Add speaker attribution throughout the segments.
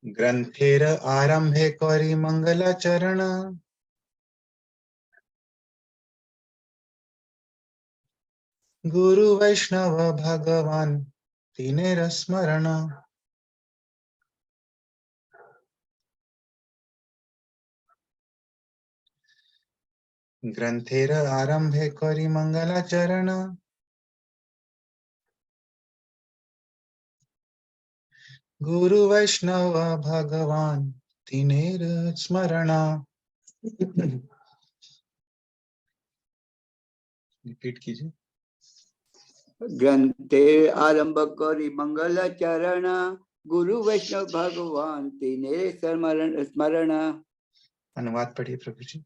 Speaker 1: ग्रंथेर आरंभे करी मंगलाचरण गुरु वैष्णव भगवान तीनेर स्मरण। ग्रंथेर आरंभे करी मंगलाचरण गुरु वैष्णव भगवान तीनेर स्मरण। रिपीट कीजिए।
Speaker 2: ग्रंथे आरंभ करी मंगलाचरण गुरु वैष्णव भगवान तीनेर स्मरण।
Speaker 1: अनुवाद पढ़िए प्रभु जी।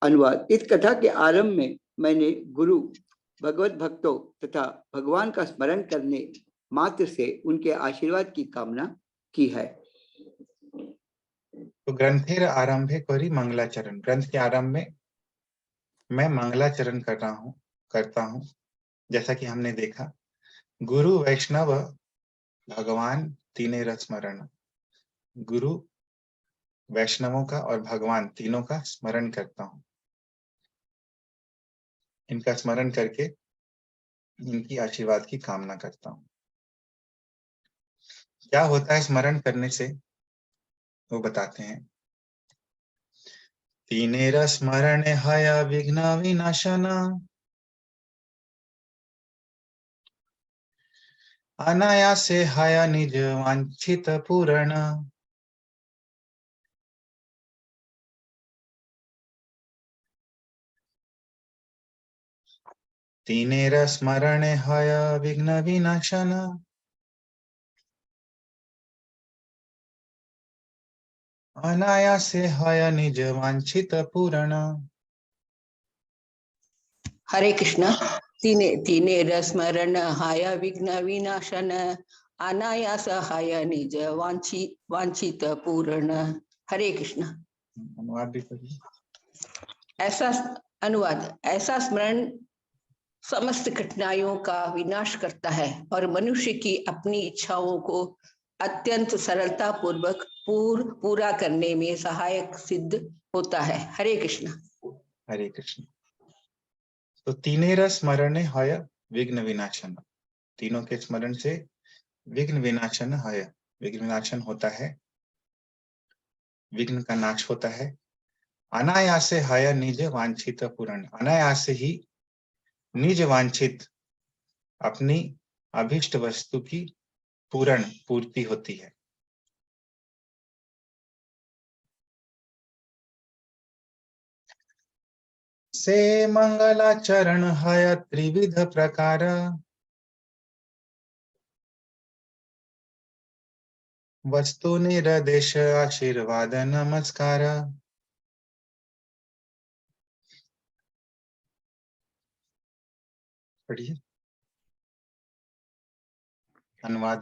Speaker 2: अनुवाद। इस कथा के आरंभ में मैंने गुरु, भगवत भक्तों तथा भगवान का स्मरण करने मात्र से उनके आशीर्वाद की कामना की है।
Speaker 1: तो ग्रंथेर आरंभे करी मंगलाचरण, ग्रंथ के आरंभ में मैं मंगलाचरण करता हूँ। जैसा कि हमने देखा, गुरु वैष्णव भगवान तीनेर स्मरण, गुरु वैष्णवों का और भगवान तीनों का स्मरण करता हूँ। इनका स्मरण करके इनकी आशीर्वाद की कामना करता हूँ। क्या होता है स्मरण करने से, वो बताते हैं। तीनेर स्मरण हय विघ्न विनाशन अनायासे हय निज वांछित पूरण। तीनेर स्मरण हय विघ्न विनाशन अनायासे हय निज वांछित पूरण।
Speaker 3: हरे कृष्ण। तीने स्मरण हाय विघ्न विनाशन अनायास हाय निज वांछित पूर्ण। हरे कृष्ण।
Speaker 1: अनुवाद भी पढ़िए।
Speaker 3: ऐसा अनुवाद। ऐसा स्मरण समस्त कठिनाइयों का विनाश करता है और मनुष्य की अपनी इच्छाओं को अत्यंत सरलता पूर्वक पूरा करने में सहायक सिद्ध होता है। हरे कृष्ण।
Speaker 1: हरे कृष्ण। तो तीनेर स्मरण हय विघ्न विनाशन, तीनों के स्मरण से विघ्न विनाशन हय, विघ्न विनाशन होता है, विघ्न का नाश होता है। अनायासे हय निज वांछित पूर्ण, अनायास ही निज वांछित अपनी अभिष्ट वस्तु की पूर्ति होती है। से मंगलाचरण हय त्रिविध प्रकार वस्तु निर्देश आशीर्वाद नमस्कार। पढ़िए। अनुवाद।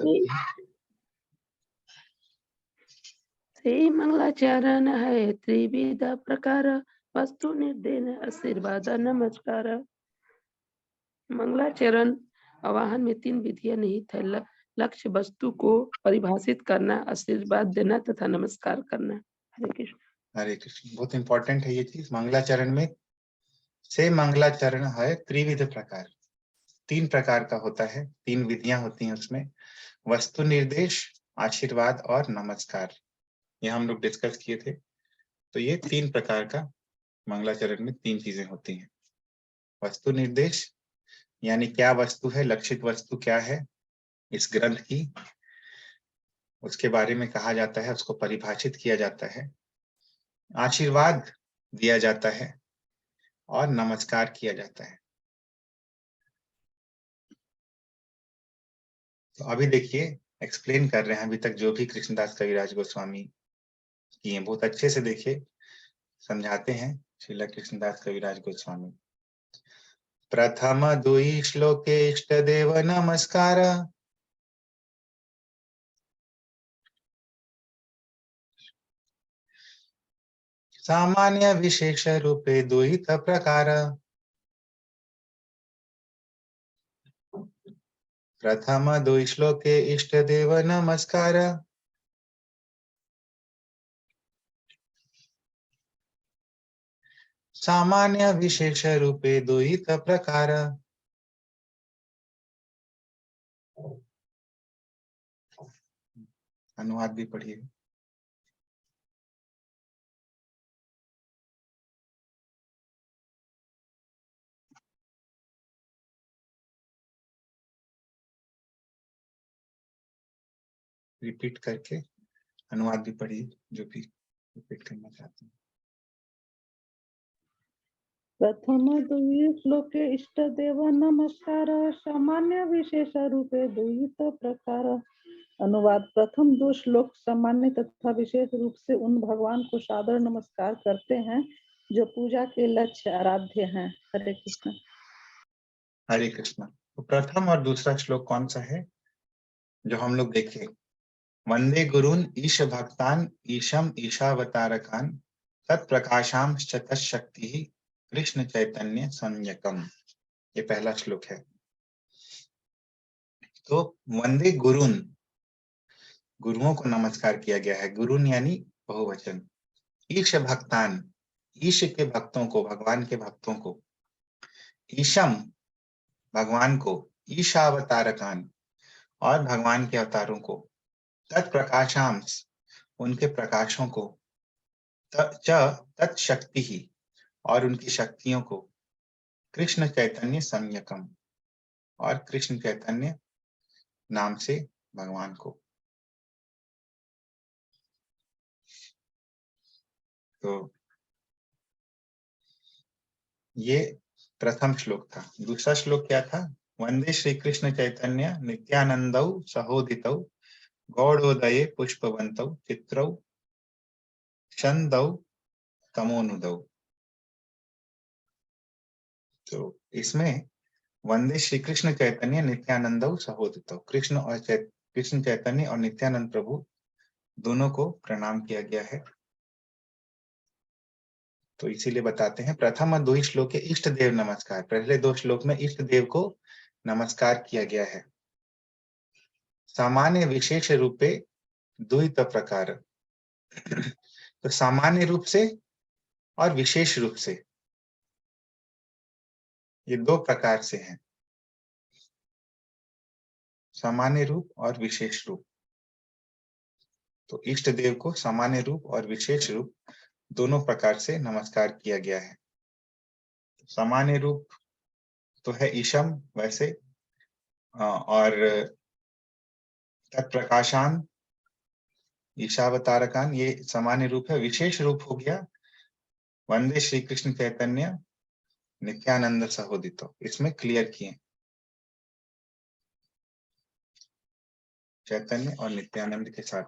Speaker 4: श्री मंगलाचरण है त्रिविध प्रकार वस्तु निर्देन आशीर्वाद नमस्कार। मंगलाचरण आवाहन में 3 विधियां निहित है। लक्ष्य वस्तु को परिभाषित करना, आशीर्वाद देना तथा नमस्कार करना। हरे कृष्ण।
Speaker 1: हरे कृष्ण। बहुत इंपॉर्टेंट है ये चीज। मंगलाचरण में से मंगलाचरण है त्रिविध प्रकार, 3 प्रकार का होता है, 3 विधियां होती हैं उसमें। वस्तु निर्देश, आशीर्वाद और नमस्कार, ये हम लोग डिस्कस किए थे। तो ये 3 प्रकार का मंगलाचरण में 3 चीजें होती हैं। वस्तु निर्देश यानी क्या वस्तु है, लक्षित वस्तु क्या है इस ग्रंथ की, उसके बारे में कहा जाता है, उसको परिभाषित किया जाता है। आशीर्वाद दिया जाता है और नमस्कार किया जाता है। तो अभी देखिए, एक्सप्लेन कर रहे हैं अभी तक जो भी कृष्णदास कविराज गोस्वामी किए, बहुत अच्छे से देखिए समझाते हैं श्रील कृष्णदास कविराज गोस्वामी। प्रथम 2 श्लोके इष्ट देव नमस्कार सामान्य विशेष रूपे 2 प्रकार। प्रथम दो श्लोके इष्ट देव नमस्कार। सामान्य विशेष रूपे द्वैत प्रकार। अनुवाद भी पढ़िए। रिपीट करके अनुवाद भी पढ़िए, जो भी रिपीट करना चाहते हैं।
Speaker 5: प्रथम द्वि श्लोके इष्टदेव नमस्कार सामान्य विशेष रूपे द्वैत प्रकार। अनुवाद। प्रथम दो श्लोक सामान्य तथा विशेष रूप से उन भगवान को सादर नमस्कार करते हैं जो पूजा के लक्ष्य आराध्य हैं। हरे कृष्ण।
Speaker 1: हरे कृष्ण। तो प्रथम और दूसरा श्लोक कौन सा है जो हम लोग देखें? वंदे गुरुन ईश भक्तान ईशम ईशावतारकान तत्प्रकाशाम शक्ति कृष्ण चैतन्य संयकम। ये पहला श्लोक है। तो वंदे गुरुन, गुरुओं को नमस्कार किया गया है। गुरुन यानी बहुवचन। ईश भक्तान, ईश के भक्तों को, भगवान के भक्तों को। ईशम, भगवान को। ईशावतारकान, और भगवान के अवतारों को। तत्प्रकाशांश, उनके प्रकाशों को। तत्शक्ति ही, और उनकी शक्तियों को। कृष्ण चैतन्य संयकम, और कृष्ण चैतन्य नाम से भगवान को। तो ये प्रथम श्लोक था। दूसरा श्लोक क्या था? वंदे श्री कृष्ण चैतन्य नित्यानंदौ सहोदितौ गौड़ोदये पुष्पवंतौ चित्रौ छंदौ तमोनुदौ। तो इसमें वंदे श्री कृष्ण चैतन्य नित्यानंदौ सहोदितौ, कृष्ण और कृष्ण चैतन्य और नित्यानंद प्रभु दोनों को प्रणाम किया गया है। तो इसीलिए बताते हैं प्रथम और दो श्लोक के इष्ट देव नमस्कार। पहले दो श्लोक में इष्ट देव को नमस्कार किया गया है। सामान्य विशेष रूपे द्वैत प्रकार। तो सामान्य रूप से और विशेष रूप से, ये दो प्रकार से हैं। सामान्य रूप और विशेष रूप। तो इष्ट देव को सामान्य रूप और विशेष रूप दोनों प्रकार से नमस्कार किया गया है। सामान्य रूप तो है ईशम वैसे, और तत्प्रकाशान ईशावतारकान, ये सामान्य रूप है। विशेष रूप हो गया वंदे श्री कृष्ण चैतन्य नित्यानंद सहोदितो। इसमें क्लियर किए चैतन्य और नित्यानंद के साथ।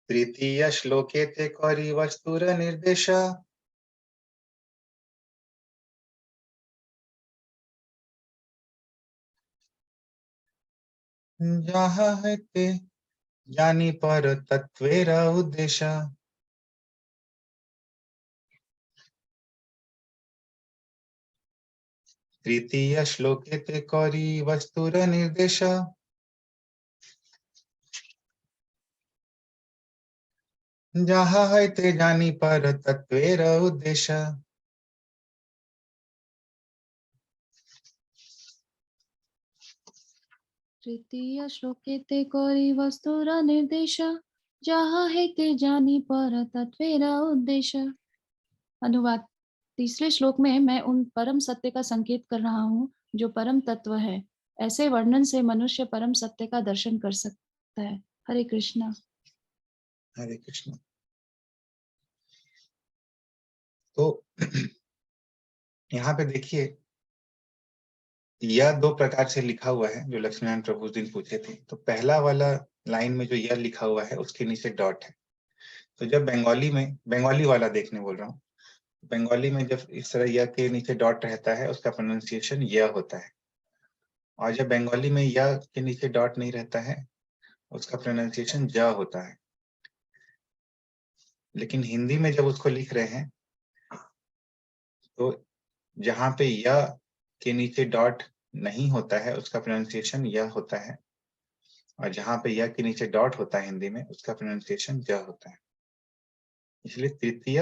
Speaker 1: तृतीय श्लोके ते कौरी वस्तुर निर्देश। जहाँ है ते ज्ञानी पर तत्वेर उद्देश्य। तृतीय श्लोके ते कौरी वस्तुर निर्देश। जहाँ है ते ज्ञानी पर तत्वेर उद्देश्य।
Speaker 6: तृतीय श्लोके ते कौरी वस्तुर निर्देश जहाँ है ते जानी पर तत्वेरा उद्देश्य। अनुवाद। तीसरे श्लोक में मैं उन परम सत्य का संकेत कर रहा हूँ जो परम तत्व है। ऐसे वर्णन से मनुष्य परम सत्य का दर्शन कर सकता है। हरे कृष्णा।
Speaker 1: हरे कृष्ण। तो यहाँ पे देखिए, यह दो प्रकार से लिखा हुआ है जो लक्ष्मीनारायण प्रभु उस दिन पूछे थे। तो पहला वाला लाइन में जो यह लिखा हुआ है उसके नीचे डॉट है। तो जब बंगाली में, बंगाली वाला देखने बोल रहा हूँ, बंगाली में जब इस तरह यह के नीचे डॉट रहता है उसका प्रोनाउंसिएशन यह होता है। और जब बंगाली में यह के नीचे डॉट नहीं रहता है उसका प्रोनाउंसिएशन ज होता है। लेकिन हिंदी में जब उसको लिख रहे हैं तो जहां पे य के नीचे डॉट नहीं होता है उसका प्रोनाउंसिएशन य होता है, और जहां पे य के नीचे डॉट होता है हिंदी में उसका प्रोनाउंसिएशन ज होता है। इसलिए तृतीय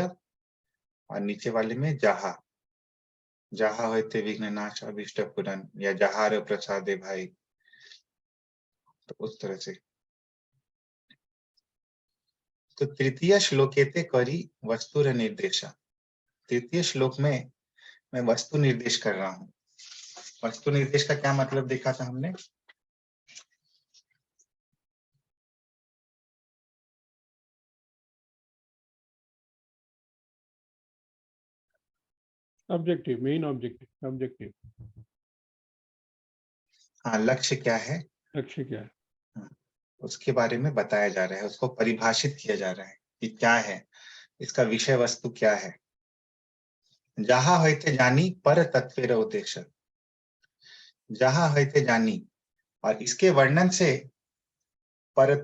Speaker 1: और नीचे वाले में जहा, जहा होते विघ्न नाश अभिष्ट पूरन, या जहार प्रसादे भाई, तो उस तरह से। तो तृतीय श्लोकेते करी वस्तुर निर्देशा, तृतीय श्लोक में मैं वस्तु निर्देश कर रहा हूँ। वस्तु निर्देश का क्या मतलब देखा था हमने?
Speaker 7: Objective, main objective, objective.
Speaker 1: हाँ, लक्ष्य क्या है,
Speaker 7: लक्ष्य क्या है,
Speaker 1: उसके बारे में बताया जा रहा है, उसको परिभाषित किया जा रहा है कि क्या है, इसका विषय वस्तु क्या है। जहा होते जानी पर तत्वेर उद्देश्य, जहा होते जानी, और इसके वर्णन से पर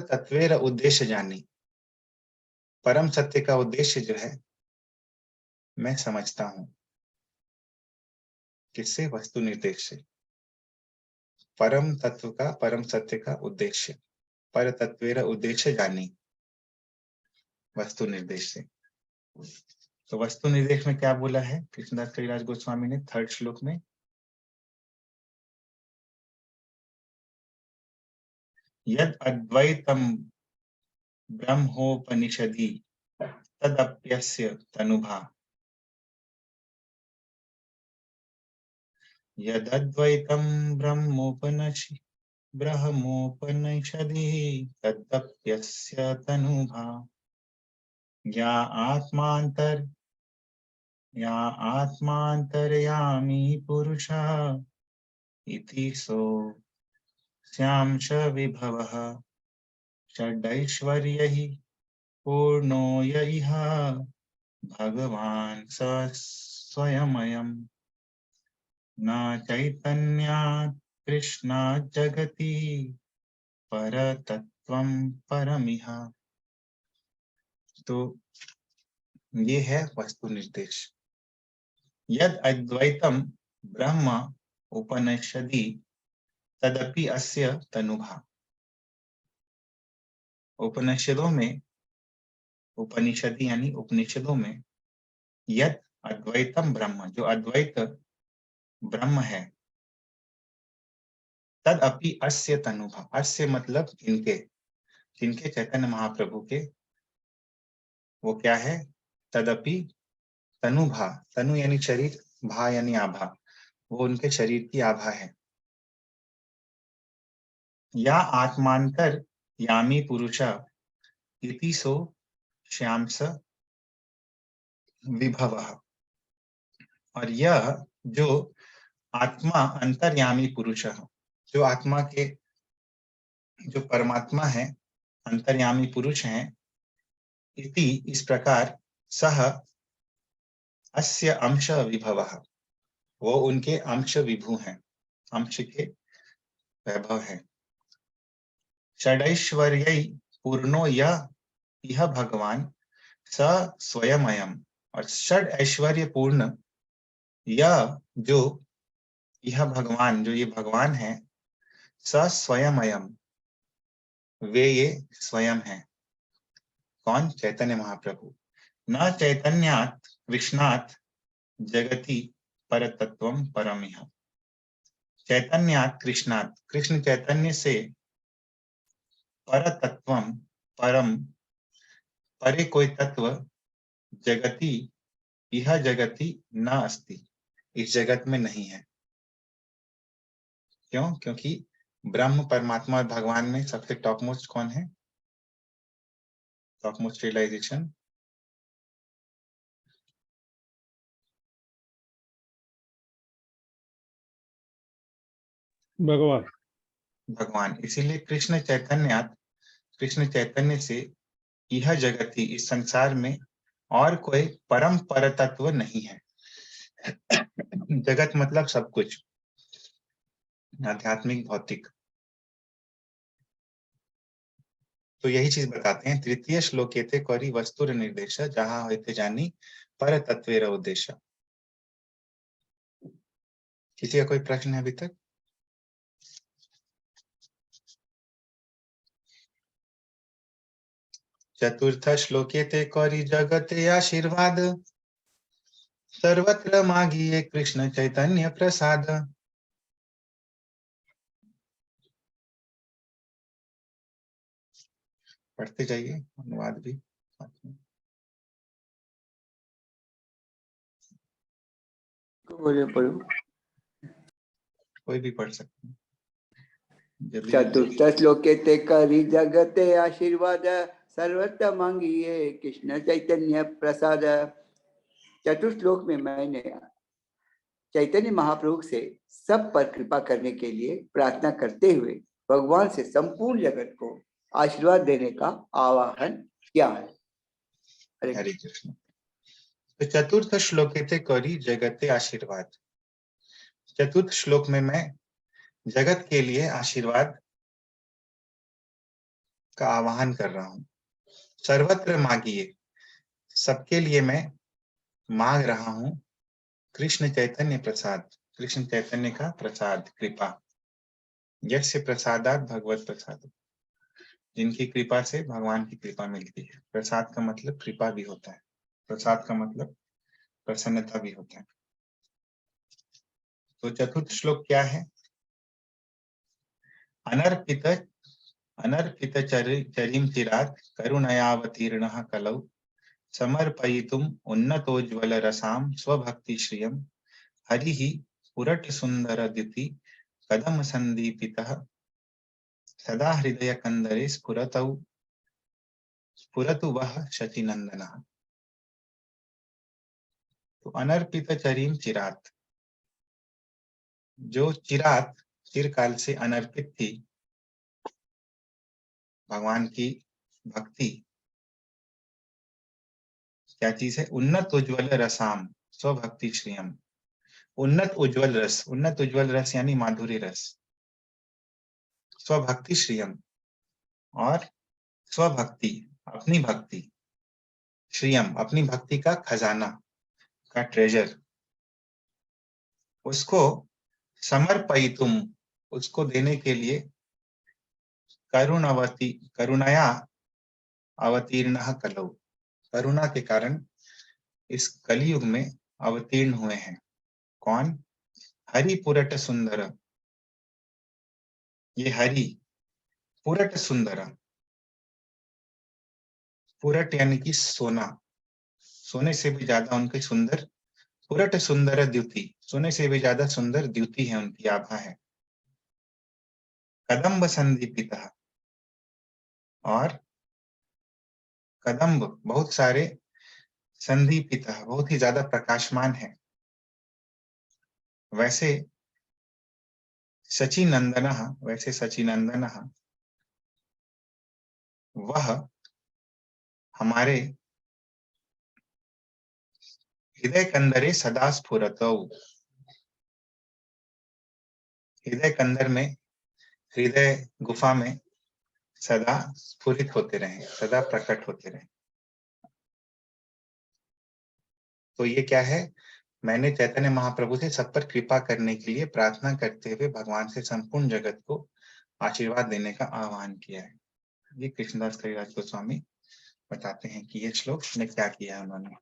Speaker 1: तत्वेर उद्देश्य जानी, परम सत्य का उद्देश्य जो है मैं समझता हूं। किससे? वस्तु निर्देश से। परम तत्व का, परम सत्य का उद्देश्य, पर तत्वेर उद्देश्य जानी, वस्तु निर्देश से। तो वस्तु निर्देश में क्या बोला है कृष्णदास कविराज गोस्वामी ने 3rd श्लोक में? यद अद्वैतम ब्रह्मोपनिषदि तदप्यस्य तनुभा, यदद्वैतम ब्रह्मोपनिषदि तदप्यस्य तनुभा, या आत्मांतर्यामी पुरुषः इति सो स्यांश विभवः षडैश्वर्यैः पूर्णो य इह भगवान् स स्वयमयम् न चैतन्यात् कृष्णात् जगति परतत्त्वं परमिह। तो ये है वस्तु निर्देश। यद अद्वैतम ब्रह्म उपनिषदि तदपि अस्य तनुभा, उपनिषदों में, उपनिषदि यानी उपनिषदों में, यद अद्वैतम ब्रह्म, जो अद्वैत ब्रह्म है, तद अपि अस्य तनुभा, अस्य मतलब इनके, जिनके चैतन्य महाप्रभु के, वो क्या है? तदपि तनुभा, तनु यानी शरीर, भा यानी आभा, वो उनके शरीर की आभा है। या आत्मांतर यामी पुरुषा इति सो श्यामस विभवः, और यह जो आत्मा अंतर्यामी पुरुष है, जो आत्मा के, जो परमात्मा है, अंतर्यामी पुरुष हैं, इति इस प्रकार, सह अस्य अंश विभवः, वो उनके अंश विभु हैं, अंश के वैभव है। षडैश्वर्यै पूर्णो यह भगवान स स्वयमयम्, और षड ऐश्वर्य पूर्ण यह जो, यह भगवान, जो ये भगवान है, स स्वयमयम्, वे ये स्वयं हैं। कौन? चैतन्य महाप्रभु। न चैतन्यात् कृष्णात् जगति परतत्वम परमिह, चैतन्यात् कृष्णात्, कृष्ण चैतन्य से, परतत्वम परम, परे कोई तत्व, जगति, यह जगति न अस्ति, इस जगत में नहीं है। क्यों? क्योंकि ब्रह्म, परमात्मा और भगवान में सबसे टॉप मोस्ट कौन है? टॉप मोस्ट रियलाइजेशन
Speaker 7: भगवान।
Speaker 1: भगवान। इसीलिए कृष्ण चैतन्य से यह जगति, इस संसार में और कोई परम पर तत्व नहीं है। जगत मतलब सब कुछ, आध्यात्मिक, भौतिक। तो यही चीज बताते हैं। तृतीय श्लोकेते कौरी वस्तुर निर्देश जहाँ होते जानी पर तत्वेर उद्देश्य। किसी का कोई प्रश्न है अभी तक? चतुर्थ श्लोके ते कौरी जगते आशीर्वाद, सर्वत्र मागिए कृष्ण चैतन्य प्रसाद। पढ़ते जाइए अनुवाद भी साथ में।
Speaker 2: बोले पढ़ो।
Speaker 1: कोई भी पढ़ सकते हैं। जल्दी
Speaker 2: चतुर्थ श्लोके ते करी जगते आशीर्वाद, सर्वत्र मांगिए कृष्ण चैतन्य प्रसाद। चतुर्थ श्लोक में मैंने चैतन्य महाप्रभु से सब पर कृपा करने के लिए प्रार्थना करते हुए भगवान से संपूर्ण जगत को आशीर्वाद देने का आवाहन किया है।
Speaker 1: हरे कृष्ण। तो चतुर्थ श्लोके ते करी जगते आशीर्वाद। चतुर्थ श्लोक में मैं जगत के लिए आशीर्वाद का आवाहन कर रहा हूं। सर्वत्र मांगिए, सबके लिए मैं मांग रहा हूं कृष्ण चैतन्य प्रसाद, कृष्ण चैतन्य का प्रसाद, कृपा। यस्य प्रसादात भगवत प्रसाद, जिनकी कृपा से भगवान की कृपा मिलती है। प्रसाद का मतलब कृपा भी होता है, प्रसाद का मतलब प्रसन्नता भी होता है। तो चतुर्थ श्लोक क्या है? अनर्पित अनर्पित चरिम चिरात करुणयावतीर्णः कलौ समर्पयितुम् उन्नतोज्ज्वल रसाम स्वभक्ति श्रियम हरिः पुरट सुंदर द्युति कदम संदीपितः सदा हृदय कंदरे स्फुरतु वह शचीनंदनः। तो अनर्पित चरिम चिरात, जो चिरात चिरकाल से अनर्पित थी भगवान की भक्ति, क्या चीज है? उन्नत उज्ज्वल रसाम स्वभक्ति श्रियम। उन्नत उज्ज्वल रस यानी माधुरी रस। स्वभक्ति श्रियम, और स्वभक्ति अपनी भक्ति, श्रियम अपनी भक्ति का खजाना, का ट्रेजर, उसको समर्पयितुम, उसको देने के लिए करुणया अवतीर्ण कलौ, करुणा के कारण इस कलयुग में अवतीर्ण हुए हैं। कौन? हरि पुरट सुंदर, ये हरि पुरट सुंदर, पुरट यानी कि सोना, सोने से भी ज्यादा उनके सुंदर, पुरट सुंदर द्युति, सोने से भी ज्यादा सुंदर द्युति है उनकी, आभा है। कदम्ब संदीपिता, और कदम्ब बहुत सारे, संदीपिता बहुत ही ज्यादा प्रकाशमान है। वैसे सचिनंदनः, वैसे सचिनंदनः वह हमारे हृदय कंदरे सदा स्फुरतौ, हृदय कंदर में, हृदय गुफा में सदा स्फुरित होते रहे, सदा प्रकट होते रहे। तो ये क्या है? मैंने चैतन्य महाप्रभु से सब पर कृपा करने के लिए प्रार्थना करते हुए भगवान से संपूर्ण जगत को आशीर्वाद देने का आह्वान किया है। ये कृष्णदास कविराज गोस्वामी बताते हैं कि ये श्लोक ने क्या किया है उन्होंने।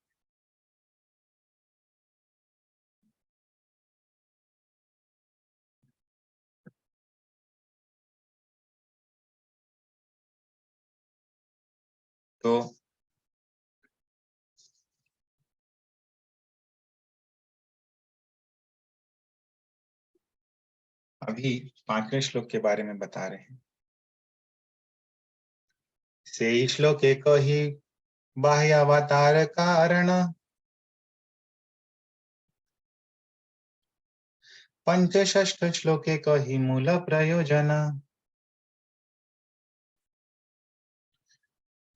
Speaker 1: तो अभी 5वें श्लोक के बारे में बता रहे हैं। से श्लोक एक ही बाह्य अवतार कारण, पंचषष्ठ श्लोके कही मूल प्रयोजन।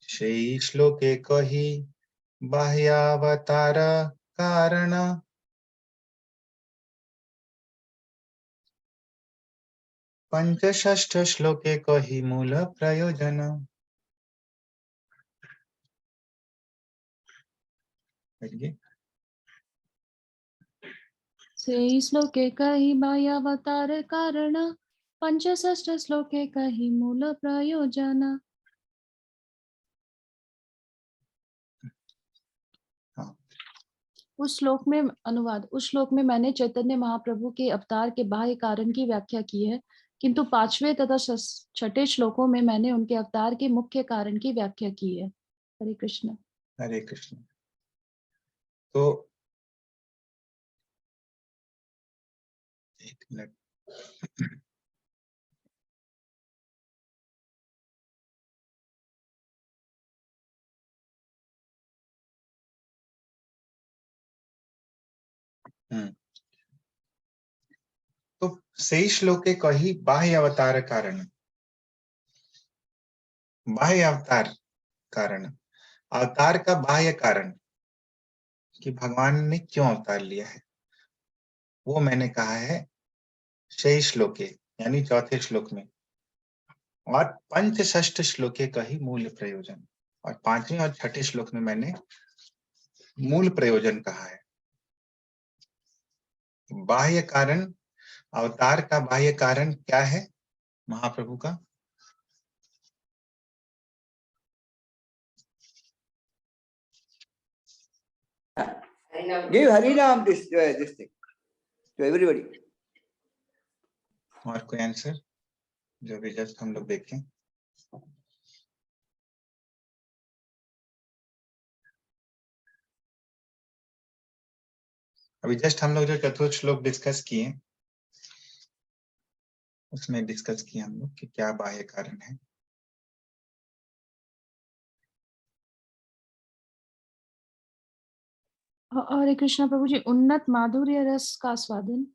Speaker 1: से श्लोके कही बाह्यावतार कारण, पंचषष्ठ श्लोके कही मूल प्रयोजन।
Speaker 6: से श्लोके कहि बाह्यावतार कारण पंचषष्ठ श्लोके कहि मूल प्रयोजन।
Speaker 1: हाँ,
Speaker 6: उस श्लोक में अनुवाद, उस श्लोक में मैंने चैतन्य महाप्रभु के अवतार के बाह्य कारण की व्याख्या की है, किंतु पांचवें तथा छठे श्लोकों में मैंने उनके अवतार के मुख्य कारण की व्याख्या की है। हरे कृष्ण।
Speaker 1: हरे कृष्ण। तो एक मिनट, तो से श्लोके कही बाह्य अवतार कारण, बाह्य अवतार कारण, अवतार का बाह्य कारण कि भगवान ने क्यों अवतार लिया है, वो मैंने कहा है से श्लोके यानी चौथे श्लोक में, और पंचषष्ठ श्लोके कही मूल प्रयोजन, और पांचवें और छठे श्लोक में मैंने मूल प्रयोजन कहा है। बाह्य कारण, अवतार का बाह्य कारण क्या है महाप्रभु का?
Speaker 2: Give Harinam this thing to everybody.
Speaker 1: और कोई आंसर जो भी जस्ट हम लोग देखें? अभी जस्ट हम लोग जो चतुर्थ श्लोक डिस्कस किए, उसमें डिस्कस किया हम लोग कि क्या बाह्य कारण है।
Speaker 6: हरे कृष्णा प्रभु जी, उन्नत माधुर्य रस का स्वादन।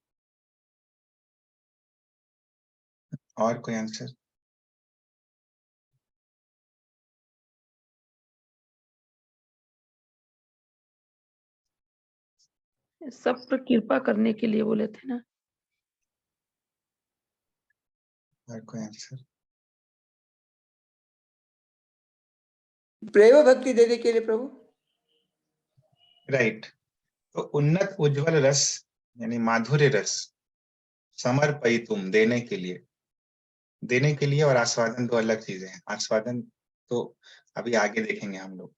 Speaker 1: और कोई आंसर?
Speaker 4: सब पर कृपा करने के लिए बोले थे ना।
Speaker 1: और कोई आंसर?
Speaker 2: प्रेम भक्ति देने के लिए प्रभु।
Speaker 1: राइट। तो उन्नत उज्जवल रस यानी माधुर्य रस, समर्पयितुम देने के लिए, देने के लिए और आस्वादन दो अलग चीजें हैं। आस्वादन तो अभी आगे देखेंगे हम लोग,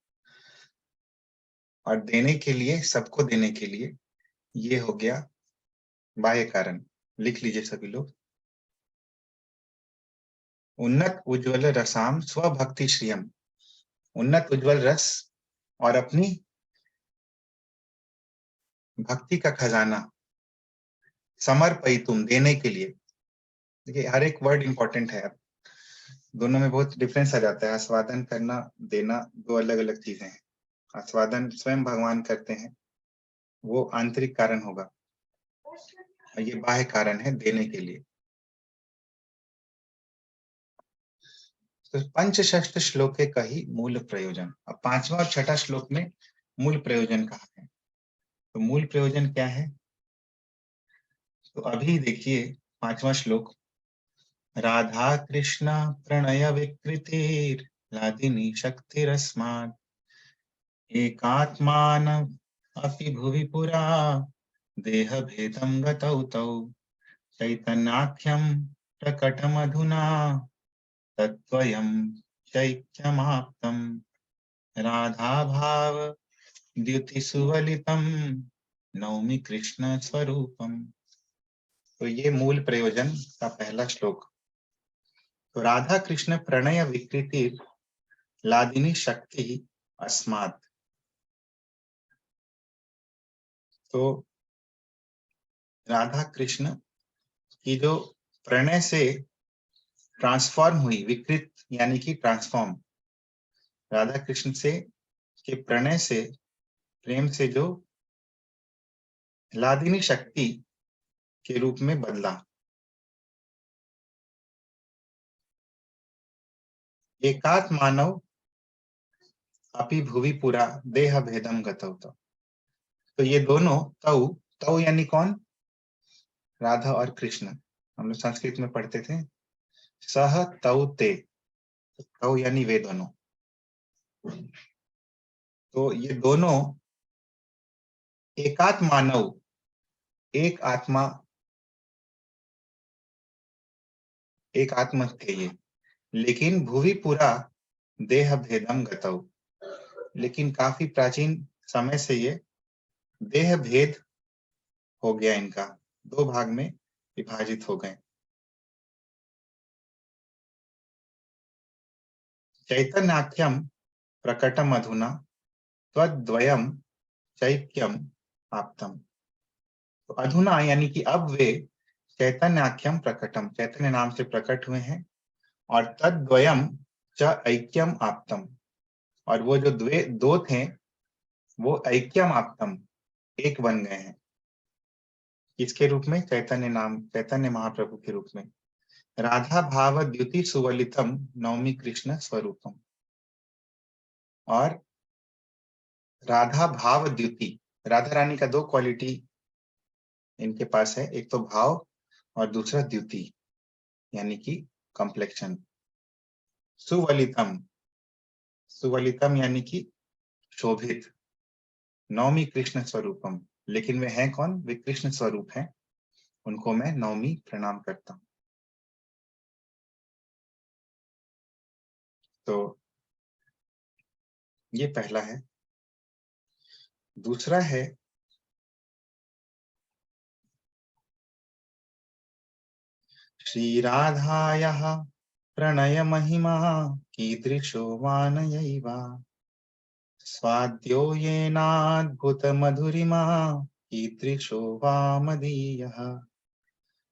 Speaker 1: और देने के लिए, सबको देने के लिए, ये हो गया बाह्य कारण। लिख लीजिए सभी लोग। उन्नत उज्ज्वल रसाम स्वभक्ति श्रियम, उन्नत उज्ज्वल रस और अपनी भक्ति का खजाना, समर्पयितुम देने के लिए। देखिए हर एक वर्ड इंपॉर्टेंट है, दोनों में बहुत डिफरेंस आ जाता है। आस्वादन करना, देना दो अलग अलग चीजें हैं। आस्वादन स्वयं भगवान करते हैं, वो आंतरिक कारण होगा, और ये बाह्य कारण है देने के लिए। तो पंचषष्ठ श्लोके कही मूल प्रयोजन। अब पांचवा और छठा श्लोक में मूल प्रयोजन कहा है। तो मूल प्रयोजन क्या है? तो अभी देखिए पांचवा श्लोक, राधा कृष्ण प्रणय विकृतिर लादिनी शक्तिरस्मात् एकात्मान अपि भुवि पुरा देह भेदम गतौ तौ चैतन्याख्यम प्रकटमधुना तत्त्वयं चैक्यमाप्तम् राधा भाव द्युति सुवलितम नौमि कृष्ण स्वरूपम। तो ये मूल प्रयोजन का पहला श्लोक। तो राधा कृष्ण प्रणय विकृति लादिनी शक्ति अस्मात्, तो राधा कृष्ण की जो प्रणय से ट्रांसफॉर्म हुई, विकृत यानी कि ट्रांसफॉर्म, राधा कृष्ण से के प्रणय से, प्रेम से जो लादिनी शक्ति के रूप में बदला। एकात्म मानव अपि भुवि पुरा देह भेदम गतौ तौ। तो ये दोनों तौ, तौ यानी कौन? राधा और कृष्ण। हम लोग संस्कृत में पढ़ते थे सह तौ ते, तौ यानी वे दोनों। तो ये दोनों एकात्म मानव एक आत्मा, एक आत्मा थे ये, लेकिन भुवि पुरा देह भेदम गतौ, लेकिन काफी प्राचीन समय से ये देह भेद हो गया, इनका दो भाग में विभाजित हो गए। चैतन्याख्यम प्रकटम अधुना त्वद्वयम चैक्यम आप्तम। तो अधुना यानी कि अब वे चैतन्याख्यम प्रकटम, चैतन्य नाम से प्रकट हुए हैं, और तद्वयम च ऐक्यम आप्तम, और वो जो दो थे वो ऐक्यम आप्तम, एक बन गए हैं। किसके रूप में? चैतन्य महाप्रभु के रूप में। राधा भाव द्युति सुवलितम नवमी कृष्ण स्वरूपम। और राधा भाव द्युति, राधा रानी का दो क्वालिटी इनके पास है, एक तो भाव और दूसरा द्युति यानी कि कॉम्प्लेक्शन। सुवलितम, सुवलितम यानी कि शोभित। नवमी कृष्ण स्वरूपम, लेकिन वे हैं कौन? वे कृष्ण स्वरूप हैं, उनको मैं नवमी प्रणाम करता हूं। तो ये पहला है। दूसरा है श्री राधायाः प्रणय महिमा कीदृशो वानयैवा स्वाद्यो येनाद्भुत मधुरिमा कीदृशो वा मदीयः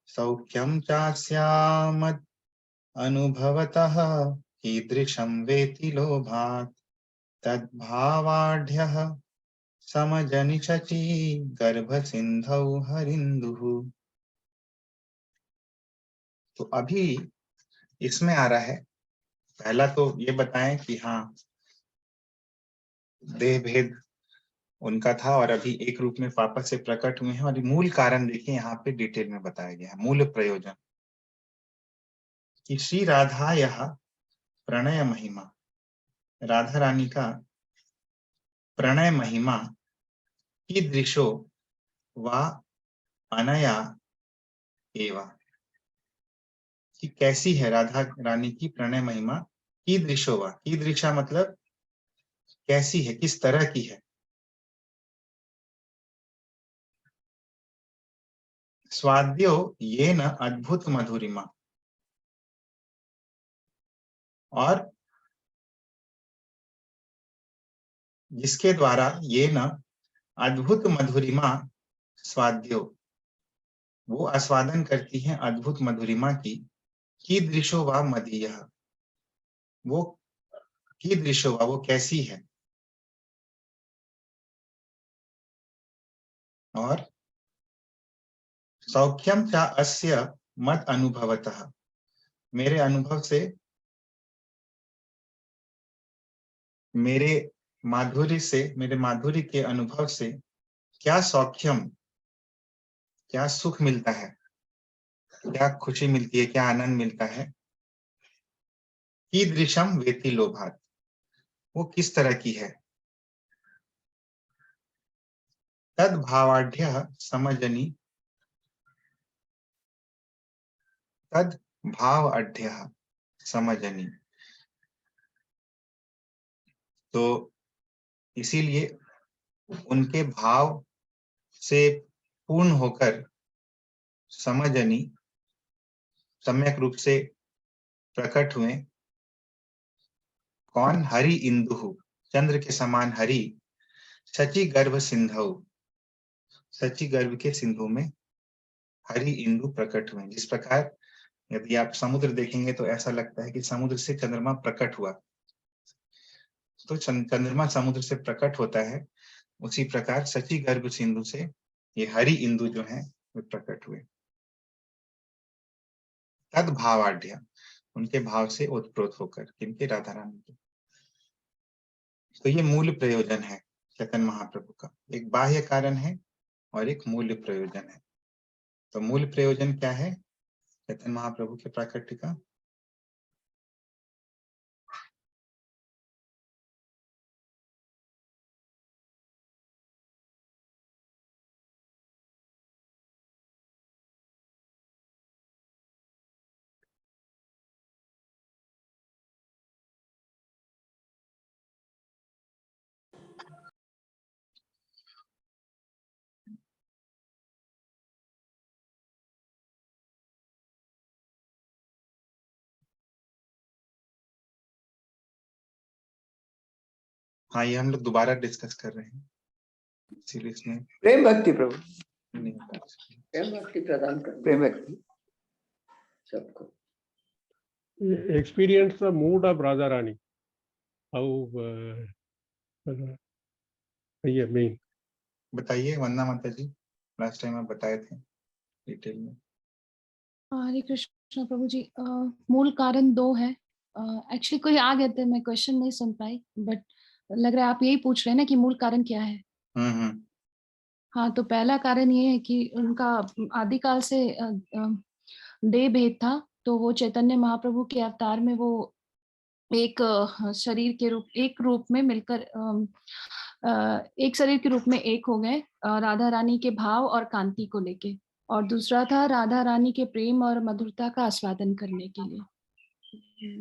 Speaker 1: सौख्यं चास्यामद् अनुभवतः कीदृशं वेति लोभात् तद्भावाढ्यः समजनिशची गर्भसिन्धौ हरिन्दुः। तो अभी इसमें आ रहा है, पहला तो ये बताएं कि हाँ देह भेद उनका था और अभी एक रूप में वापस से प्रकट हुए हैं, और मूल कारण देखिए यहाँ पे डिटेल में बताया गया है। मूल प्रयोजन कि श्री राधा यह प्रणय महिमा, राधा रानी का प्रणय महिमा की दृशो व अनया एवा, कि कैसी है राधा रानी की प्रणय महिमा। की दृशो व, की दृशा मतलब कैसी है, किस तरह की है। स्वाद्यो ये न अद्भुत मधुरिमा, और जिसके द्वारा ये न अद्भुत मधुरिमा स्वाद्यो, वो आस्वादन करती हैं अद्भुत मधुरिमा की दृशो व मदीय, वो की दृशो व, वो कैसी है। और सौख्यम चा अस्य मद अनुभवतः, मेरे अनुभव से, मेरे माधुर्य से, मेरे माधुर्य के अनुभव से क्या सौख्यम, क्या सुख मिलता है, क्या खुशी मिलती है, क्या आनंद मिलता है। कीदृशम वेति लोभात, वो किस तरह की है। तद भावाढ्य समजनी, तद भाव अढ्य समजनी। तो इसीलिए उनके भाव से पूर्ण होकर समजनी, सम्यक रूप से प्रकट हुए। कौन? हरि इंदु, चंद्र के समान हरि, सची गर्भ सिंधु, सची गर्भ के सिंधु में हरि इंदु प्रकट हुए। जिस प्रकार यदि आप समुद्र देखेंगे तो ऐसा लगता है कि समुद्र से चंद्रमा प्रकट हुआ, तो चंद्रमा समुद्र से प्रकट होता है, उसी प्रकार सची गर्भ सिंधु से ये हरि इंदु जो है वे प्रकट हुए। तद भावाढ्य, उनके भाव से ओतप्रोत होकर, किनके? राधा रानी के। तो ये मूल प्रयोजन है चैतन्य महाप्रभु का, एक बाह्य कारण है और एक मूल प्रयोजन है। तो मूल प्रयोजन क्या है चैतन्य महाप्रभु के प्राकट्य का? हाँ, ये हम लोग दोबारा डिस्कस कर रहे हैं, इसीलिए इसमें
Speaker 2: प्रेम भक्ति प्रभु,
Speaker 1: नहीं होता।
Speaker 3: प्रेम भक्ति प्रदान कर
Speaker 2: प्रेम भक्ति
Speaker 3: सबको।
Speaker 7: Experience the mood of Radha Rani. How yeah, main.
Speaker 1: बताइए वंदना माता जी, लास्ट टाइम आप बताए थे डिटेल में।
Speaker 6: हरे कृष्ण प्रभु जी। मूल कारण 2 है। एक्चुअली कोई आ गए थे, मैं क्वेश्चन नहीं सुन पाई, बट लग रहा है आप यही पूछ रहे हैं ना कि मूल कारण क्या है।
Speaker 1: हम्म।
Speaker 6: हाँ, तो पहला कारण ये है कि उनका आदिकाल से देह भेद था, तो वो चैतन्य महाप्रभु के अवतार में वो एक शरीर के रूप, एक रूप में मिलकर एक शरीर के रूप में एक हो गए, राधा रानी के भाव और कांति को लेके, और दूसरा था राधा रानी के प्रेम और मधुरता का आस्वादन करने के लिए,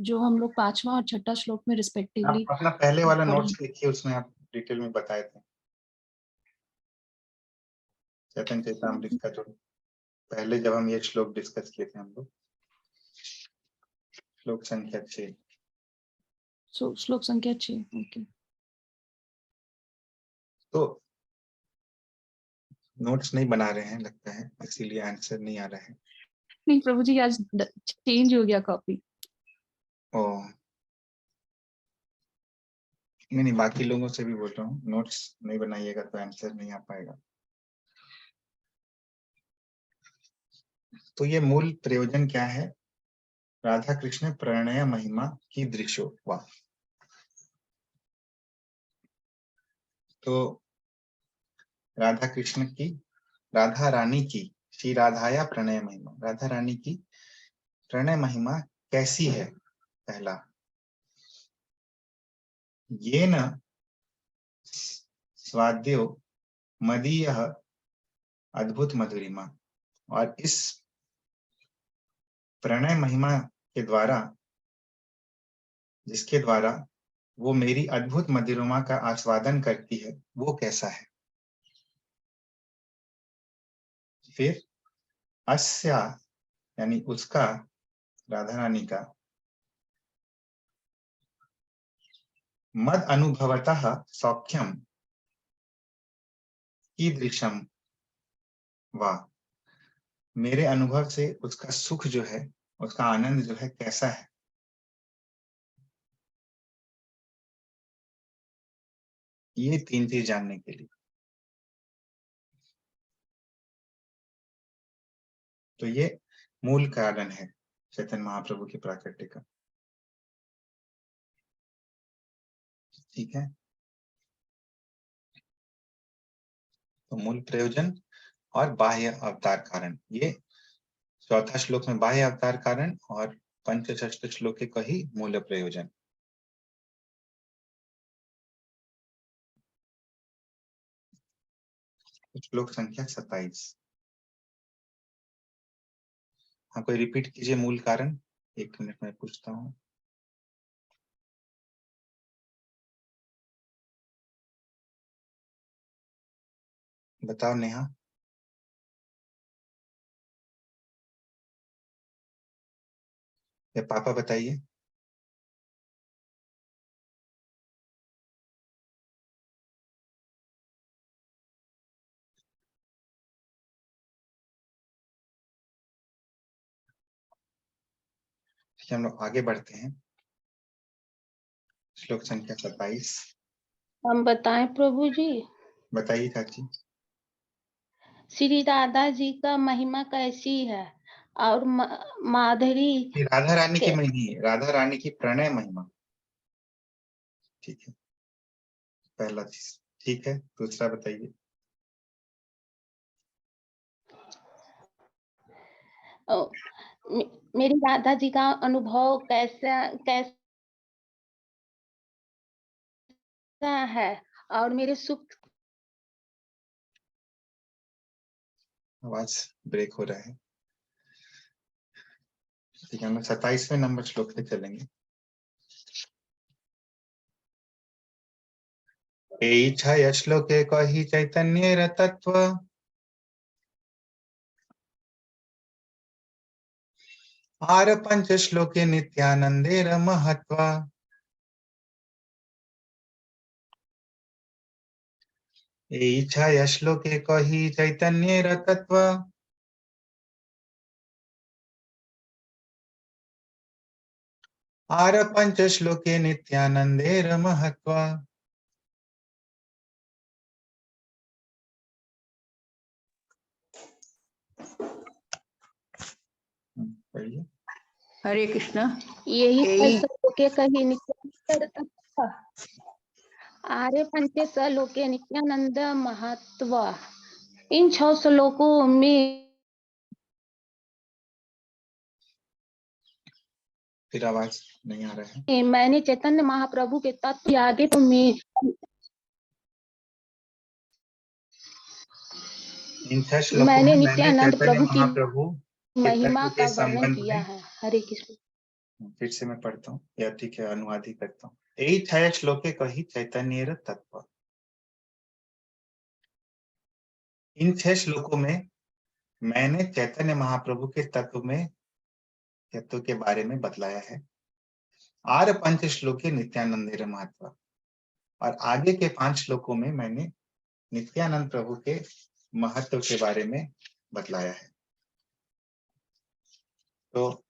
Speaker 6: जो हम लोग 5वां और 6ठा श्लोक में
Speaker 1: आप
Speaker 6: रिस्पेक्टिवली
Speaker 1: अपना पहले वाला
Speaker 6: पढ़े।
Speaker 1: नोट्स देखिए, उसमें आप डिटेल में बताए थे चैतन्य चैतामृत का, जो पहले जब हम ये श्लोक डिस्कस किए थे हम लोग, श्लोक संख्या 6।
Speaker 6: श्लोक संख्या 6। ओके,
Speaker 1: तो नोट्स नहीं बना रहे हैं लगता है, इसीलिए आंसर नहीं आ रहा है।
Speaker 6: नहीं प्रभु जी, आज चेंज हो गया कॉपी।
Speaker 1: ओ नहीं, बाकी लोगों से भी बोल रहा हूँ, नोट्स नहीं बनाइएगा तो आंसर नहीं आ पाएगा। तो ये मूल प्रयोजन क्या है? राधा कृष्ण प्रणय महिमा की दृश्यो वाह। तो राधा कृष्ण की, राधा रानी की, श्री राधाया प्रणय महिमा, राधा रानी की प्रणय महिमा कैसी है? पहला, ये न स्वाद्यो मदीय अद्भुत मधुरिमा, और इस प्रणय महिमा के द्वारा, जिसके द्वारा वो मेरी अद्भुत मधुरिमा का आस्वादन करती है, वो कैसा है? फिर अस्या यानी उसका, राधा रानी का, मद अनुभवतः सौख्यम कीदृशम वाह, मेरे अनुभव से उसका सुख जो है, उसका आनंद जो है, कैसा है? ये 3 चीज जानने के लिए, तो ये मूल कारण है चैतन्य महाप्रभु की प्राकट्य का। ठीक है, तो मूल प्रयोजन और बाह्य अवतार कारण, ये 4था श्लोक में बाह्य अवतार कारण और 5th-6th श्लोक के कही मूल प्रयोजन। श्लोक संख्या 27। हाँ, कोई रिपीट कीजिए मूल कारण, 1 मिनट में पूछता हूँ। बताओ नेहा। या पापा बताइए। ठीक है, हम लोग आगे बढ़ते हैं। श्लोक संख्या 27।
Speaker 8: हम बताएं प्रभु जी?
Speaker 1: बताइए चाची।
Speaker 8: श्री राधा जी का महिमा कैसी है और माधुरी?
Speaker 1: ये राधा रानी की महिमा है, राधा रानी की प्रणय महिमा। ठीक है, पहला चीज ठीक है। दूसरा बताइए।
Speaker 8: मेरी राधा जी का अनुभव कैसा है और मेरे सुख।
Speaker 1: आवाज ब्रेक हो रहा है। ठीक है, हम 27वें नंबर श्लोक पे चलेंगे। छय श्लोके कही चैतन्य तत्व, आर 5 श्लोके नित्यानंदेर महत्व। इच्छा श्लोके कही चैतन्य तत्व आर पंच श्लोके नित्यानंदेर महत्व। पढ़िए।
Speaker 3: हरे कृष्णा।
Speaker 8: यही
Speaker 3: यही
Speaker 8: लोके कही नित्यानंद तत्व आर्य पंचेश लोके नित्यानंद महत्व। इन 6 श्लोकों में
Speaker 1: फिर आवाज नहीं आ रहा है।
Speaker 8: मैंने चैतन्य महाप्रभु के तत्व के आगे में
Speaker 1: इन 6 श्लोकों
Speaker 8: मैंने
Speaker 1: में मैंने
Speaker 8: नित्यानंद
Speaker 1: चैतन्य
Speaker 8: प्रभु की
Speaker 1: महाप्रभु के
Speaker 8: महिमा
Speaker 1: तत्व के
Speaker 8: का वर्णन
Speaker 1: संबंध
Speaker 8: किया
Speaker 1: में,
Speaker 8: है। हरे कृष्ण।
Speaker 1: फिर से मैं पढ़ता हूँ, या ठीक है अनुवाद ही करता हूँ। यही 6 श्लोके कही चैतन्य तत्व। इन 6 श्लोकों में मैंने चैतन्य महाप्रभु के तत्व के बारे में बतलाया है। आर पंच श्लोके नित्यानंदेर महत्व, और आगे के 5 श्लोकों में मैंने नित्यानंद प्रभु के महत्व के बारे में बतलाया है। तो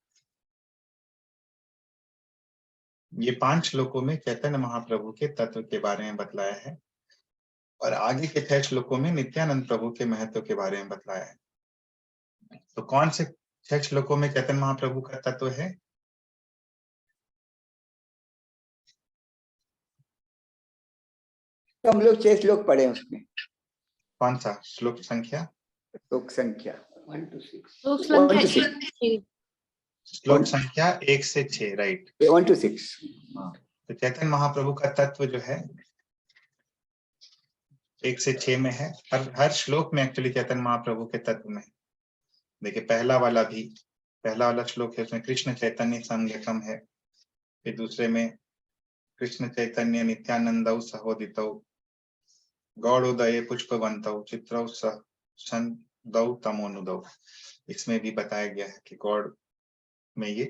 Speaker 1: ये 5 श्लोकों में चैतन्य महाप्रभु के तत्व के बारे में बतलाया है, और आगे के 6 श्लोकों में नित्यानंद प्रभु के महत्व के बारे में बतलाया है। तो कौन से 6 श्लोकों में चैतन्य महाप्रभु का तत्व है?
Speaker 2: तो हम लोग 6 श्लोक पढ़े उसमें।
Speaker 1: कौन सा श्लोक संख्या?
Speaker 2: श्लोक संख्या
Speaker 8: 1 to 6।
Speaker 1: श्लोक संख्या 1 से 6, राइट।
Speaker 2: 1 to 6।
Speaker 1: हाँ, तो चैतन्य महाप्रभु का तत्व जो है 1 से 6 में है। हर श्लोक में एक्चुअली चैतन्य महाप्रभु के तत्व में। देखिए पहला वाला श्लोक है, उसमें कृष्ण चैतन्य संगतम है। फिर दूसरे में कृष्ण चैतन्य नित्यानंदौ सहोदितौ गौड़ोदये पुष्पवंतौ चित्रौ छंदौ तमोनुदौ। इसमें भी बताया गया है कि गौड़ में ये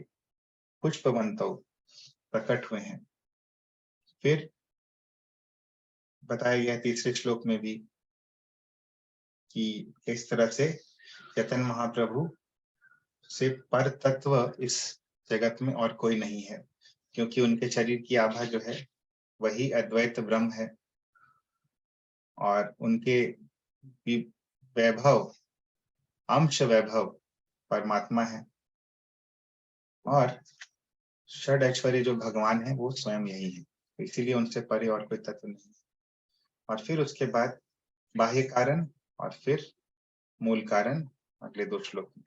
Speaker 1: पुष्पवंतौ प्रकट हुए हैं। फिर बताया गया तीसरे श्लोक में भी कि किस तरह से चैतन्य महाप्रभु से पर तत्व इस जगत में और कोई नहीं है, क्योंकि उनके शरीर की आभा जो है वही अद्वैत ब्रह्म है, और उनके वैभव अंश वैभव परमात्मा है, और षड ऐश्वर्य जो भगवान है वो स्वयं यही है। इसीलिए उनसे परे और कोई तत्व नहीं है। और फिर उसके बाद बाह्य कारण और फिर मूल कारण अगले 2 श्लोक में।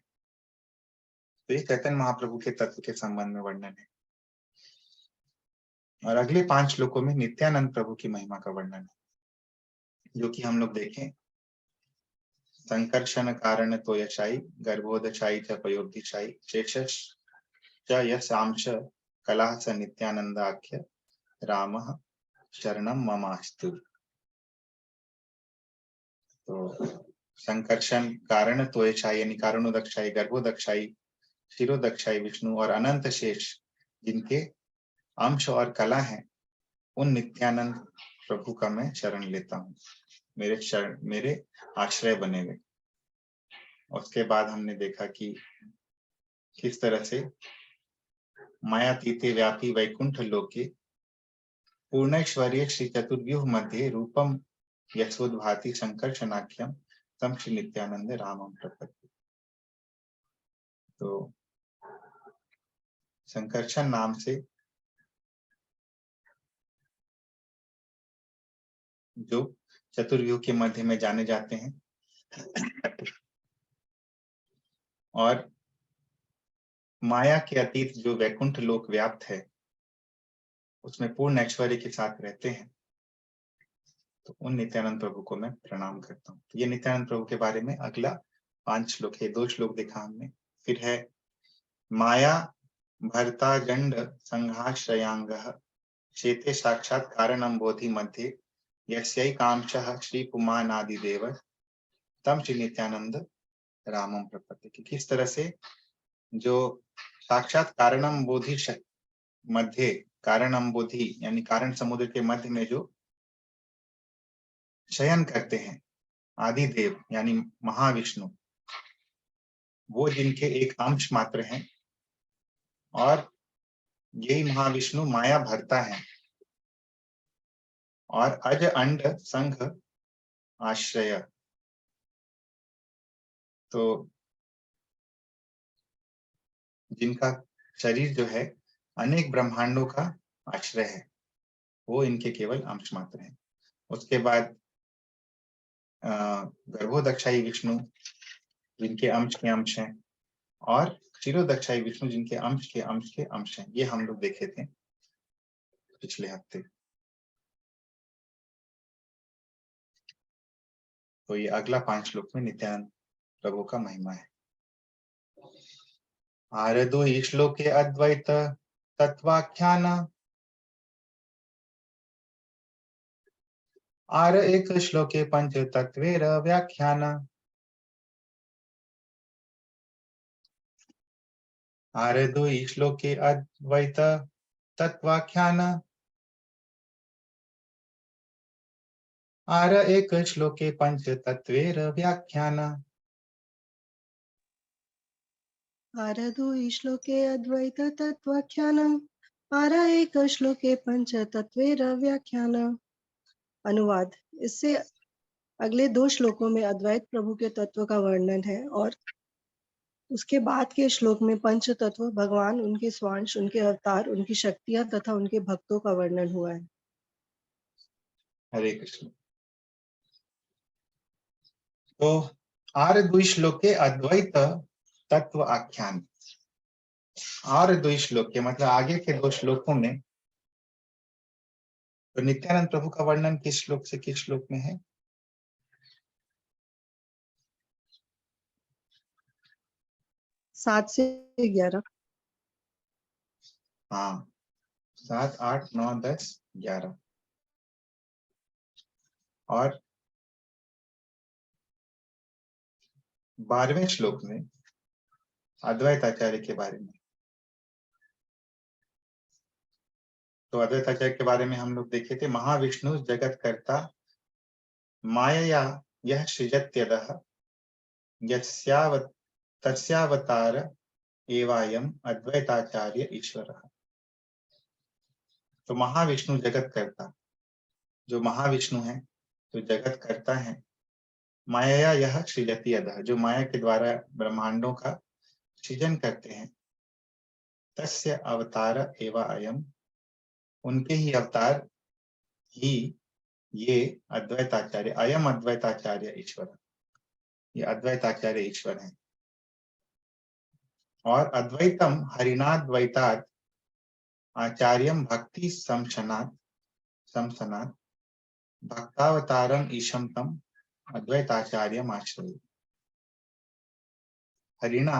Speaker 1: तो ये चैतन्य महाप्रभु के तत्व के संबंध में वर्णन है। और अगले 5 श्लोकों में नित्यानंद प्रभु की महिमा का वर्णन है, जो कि हम लोग देखें। संकर्षण कारण तो यशाई गर्भोदशाई च पयोधिशाई शेषश च यशांश कला स नित्यानंदाख्य रामः शरणम ममास्तु। तो संकर्षण कारण तो यशाई यानी कारणोदक्षाई, गर्भोदक्षाई, शिरोदक्षाई विष्णु और अनंत शेष जिनके अंश और कला है, उन नित्यानंद प्रभु का मैं शरण लेता हूँ, मेरे आश्रय बने हुए। उसके बाद हमने देखा कि किस तरह से मायातीते व्यापी वैकुंठ लोके पूर्णैश्वर्य श्री चतुर्व्यूह मध्य रूपम यशोद्भाति संकर्षणाख्यम तम श्री नित्यानंद रामम प्रपत्ति। तो संकर्षण नाम से जो चतुर्व्यूह के मध्य में जाने जाते हैं, और माया के अतीत जो वैकुंठ लोक व्याप्त है उसमें पूर्ण ऐश्वर्य के साथ रहते हैं, तो उन नित्यानंद प्रभु को मैं प्रणाम करता हूँ। तो ये नित्यानंद प्रभु के बारे में अगला 5 श्लोक है। 2 श्लोक देखा हमने। फिर है माया भरता गंड संघाश्रयांग शेते साक्षात कारणम बोधि मध्य यस्यैकांशः श्री पुमानादिदेव तम श्री नित्यानंद रामम प्रपत्ति। कि किस तरह से जो साक्षात कारणम बोधि मध्य, कारणम बोधि यानी कारण समुद्र के मध्य में जो शयन करते हैं, आदिदेव यानी महाविष्णु, वो जिनके एक अंश मात्र हैं, और यही महाविष्णु माया भरता है, और अज अंड संघ आश्रय, तो जिनका शरीर जो है अनेक ब्रह्मांडों का आश्रय है, वो इनके केवल अंश मात्र हैं। उसके बाद गर्भोदक्षाई विष्णु जिनके अंश के अंश हैं, और क्षीरोदक्षाई विष्णु जिनके अंश के अंश के अंश हैं। ये हम लोग देखे थे पिछले हफ्ते। तो ये अगला 5 श्लोक में नित्यानंद प्रभु का महिमा है। आरदो श्लोके अद्वैत तत्वाख्यान, आर एक श्लोके पंच तत्वेर व्याख्यान, आरदो श्लोके अद्वैत तत्वाख्यान, आर एक श्लोके पंच तत्वेर व्याख्यान,
Speaker 9: आरदो श्लोके अद्वैत तत्वाख्यानम्, आर एक श्लोके पंच तत्वेर व्याख्यान। अनुवाद। इससे अगले 2 श्लोकों में अद्वैत प्रभु के तत्व का वर्णन है, और उसके बाद के श्लोक में पंच तत्व भगवान, उनके स्वांश, उनके अवतार, उनकी शक्तियां तथा उनके भक्तों का वर्णन हुआ है।
Speaker 1: हरे कृष्ण। तो आर 2 श्लोके अद्वैत तत्व आख्यान, और 2 श्लोक के मतलब आगे के 2 श्लोकों में तो नित्यानंद प्रभु का वर्णन किस श्लोक से किस श्लोक में है?
Speaker 9: सात से 11।
Speaker 1: हाँ, 7, 8, 9, 10, 11 और 12वें श्लोक में अद्वैत आचार्य के बारे में। तो अद्वैत आचार्य के बारे में हम लोग देखे थे, महाविष्णु जगत कर्ता मायया यह सृजत्यदः तस्यावतार एवायम अद्वैताचार्य ईश्वरः। तो महाविष्णु जगत कर्ता, जो महाविष्णु है जो जगत करता है, माया यह सृजति अधः, जो माया के द्वारा ब्रह्मांडों का सृजन करते हैं, तस्य अवतार एवा अयम, उनके ही अवतार ही ये अद्वैताचार्य, अयम अद्वैताचार्य ईश्वर, ये अद्वैताचार्य ईश्वर है। और अद्वैतम हरिणाद्वैतात् आचार्यम भक्ति समसनात् भक्तावतारम ईशम तम अद्वैताचार्यम आश्रय। हरिणा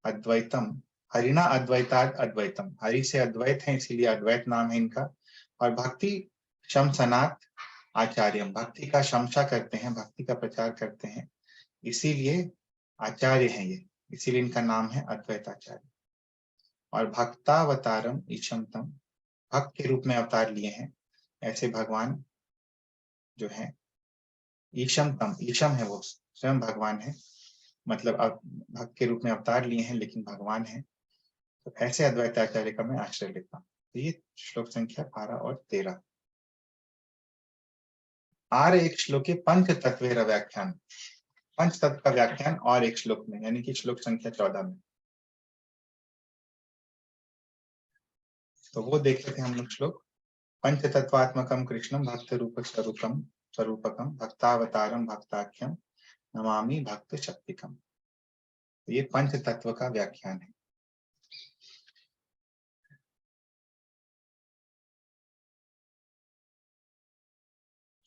Speaker 1: अद्वैतम, हरिणा अद्वैतात् अद्वैतम, हरि से अद्वैत है इसीलिए अद्वैत नाम है इनका। और भक्ति शमसनात् आचार्यम, भक्ति का शमशा करते हैं, भक्ति का प्रचार करते हैं, इसीलिए आचार्य हैं ये, इसीलिए इनका नाम है अद्वैताचार्य। और भक्तावतारम ईशम तम, भक्त के रूप में अवतार लिए हैं ऐसे भगवान जो है, ईशम तम, ईशम है वो स्वयं भगवान है, मतलब भक्त के रूप में अवतार लिए हैं लेकिन भगवान है। तो ऐसे अद्वैताचार्य का मैं आश्रय लेता हूँ। तो ये श्लोक संख्या 12 और 13। आर एक श्लोक के पंच तत्वेर व्याख्यान, पंच तत्व का व्याख्यान और एक श्लोक में, यानी कि श्लोक संख्या 14 में। तो वो देख लेते हैं हम लोग श्लोक। पंच तत्वात्मकम कृष्णम भक्त रूप स्वरूपम स्वरूपकम भक्तावतारम भक्ताख्यम नमामि भक्त शक्तिकम। तो ये पंच तत्व का व्याख्यान है।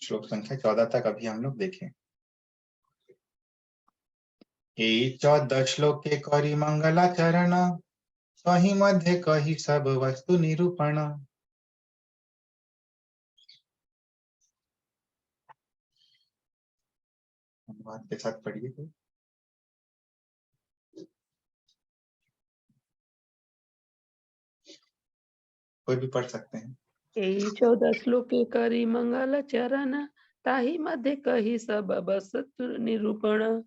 Speaker 1: श्लोक संख्या 14 तक अभी हम लोग देखें। ये 14 श्लोक के करी मंगलाचरण, सही मध्य कही सब वस्तु निरूपण। अनुवाद के साथ पढ़िए तो। कोई भी पढ़ सकते हैं।
Speaker 4: यही 14 श्लोके करी मंगल चरण, ताही मध्य कही सब वस्तु निरूपण।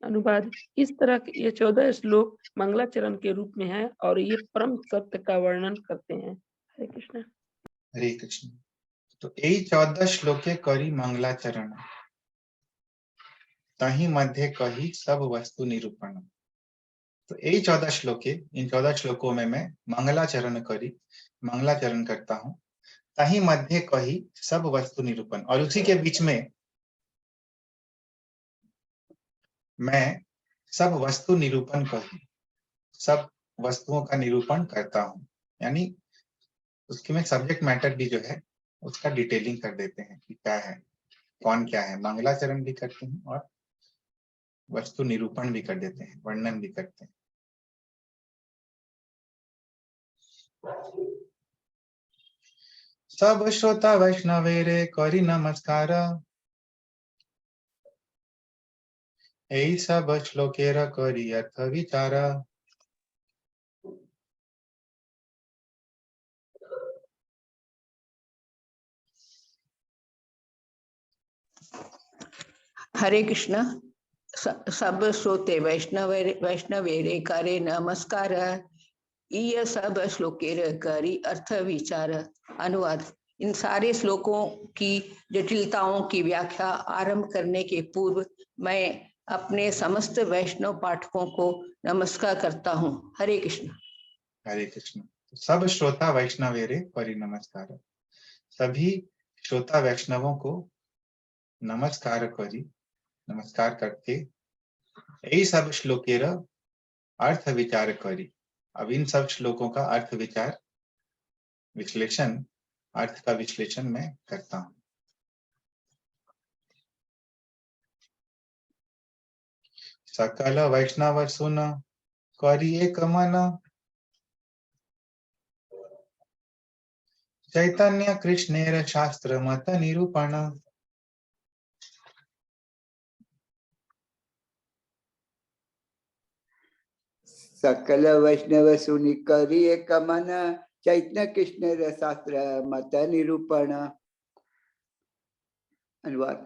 Speaker 4: अनुवाद, इस तरह के ये 14 श्लोक मंगलाचरण के रूप में है और ये परम सत्य का वर्णन करते हैं। हरे कृष्ण।
Speaker 1: हरे कृष्ण। तो यही 14 श्लोके करी मंगलाचरण, तही मध्य कही सब वस्तु निरूपण। तो यही 14 श्लोके, इन 14 श्लोकों में मैं मंगलाचरण करता हूँ। तही मध्य कही सब वस्तु निरूपण, और उसी के बीच में मैं सब वस्तु निरूपण कही, सब वस्तुओं का निरूपण करता हूँ। यानी उसके में सब्जेक्ट मैटर भी जो है उसका डिटेलिंग कर देते हैं कि क्या है, कौन क्या है। मंगलाचरण भी करते हैं और वस्तु निरूपण भी कर देते हैं, वर्णन भी करते हैं। सब श्रोता वैष्णवे रे करी नमस्कार, यही सब श्लोकेर करी अर्थ विचार।
Speaker 3: हरे कृष्ण। सब श्रोते वैष्णवेरे करे नमस्कार, ये सब श्लोकेर करी अर्थ विचार। अनुवाद, इन सारे श्लोकों की जटिलताओं की व्याख्या आरंभ करने के पूर्व मैं अपने समस्त वैष्णव पाठकों को नमस्कार करता हूँ। हरे कृष्ण।
Speaker 1: हरे कृष्ण। सब श्रोता वैष्णवे रे करी नमस्कार, सभी श्रोता वैष्णवों को नमस्कार करी, नमस्कार करके यही सब श्लोकेर अर्थ विचार करी। अब इन सब श्लोकों का अर्थ विचार, विश्लेषण, अर्थ का विश्लेषण मैं करता हूँ। सकल वैष्णव सुन करी एक मन, चैतन्य कृष्णेर शास्त्र मत निरूपण।
Speaker 2: सकल वैष्णव सुनि करी एक मन, चैतन्य कृष्ण शास्त्र मत निरूपण। अनुवाद,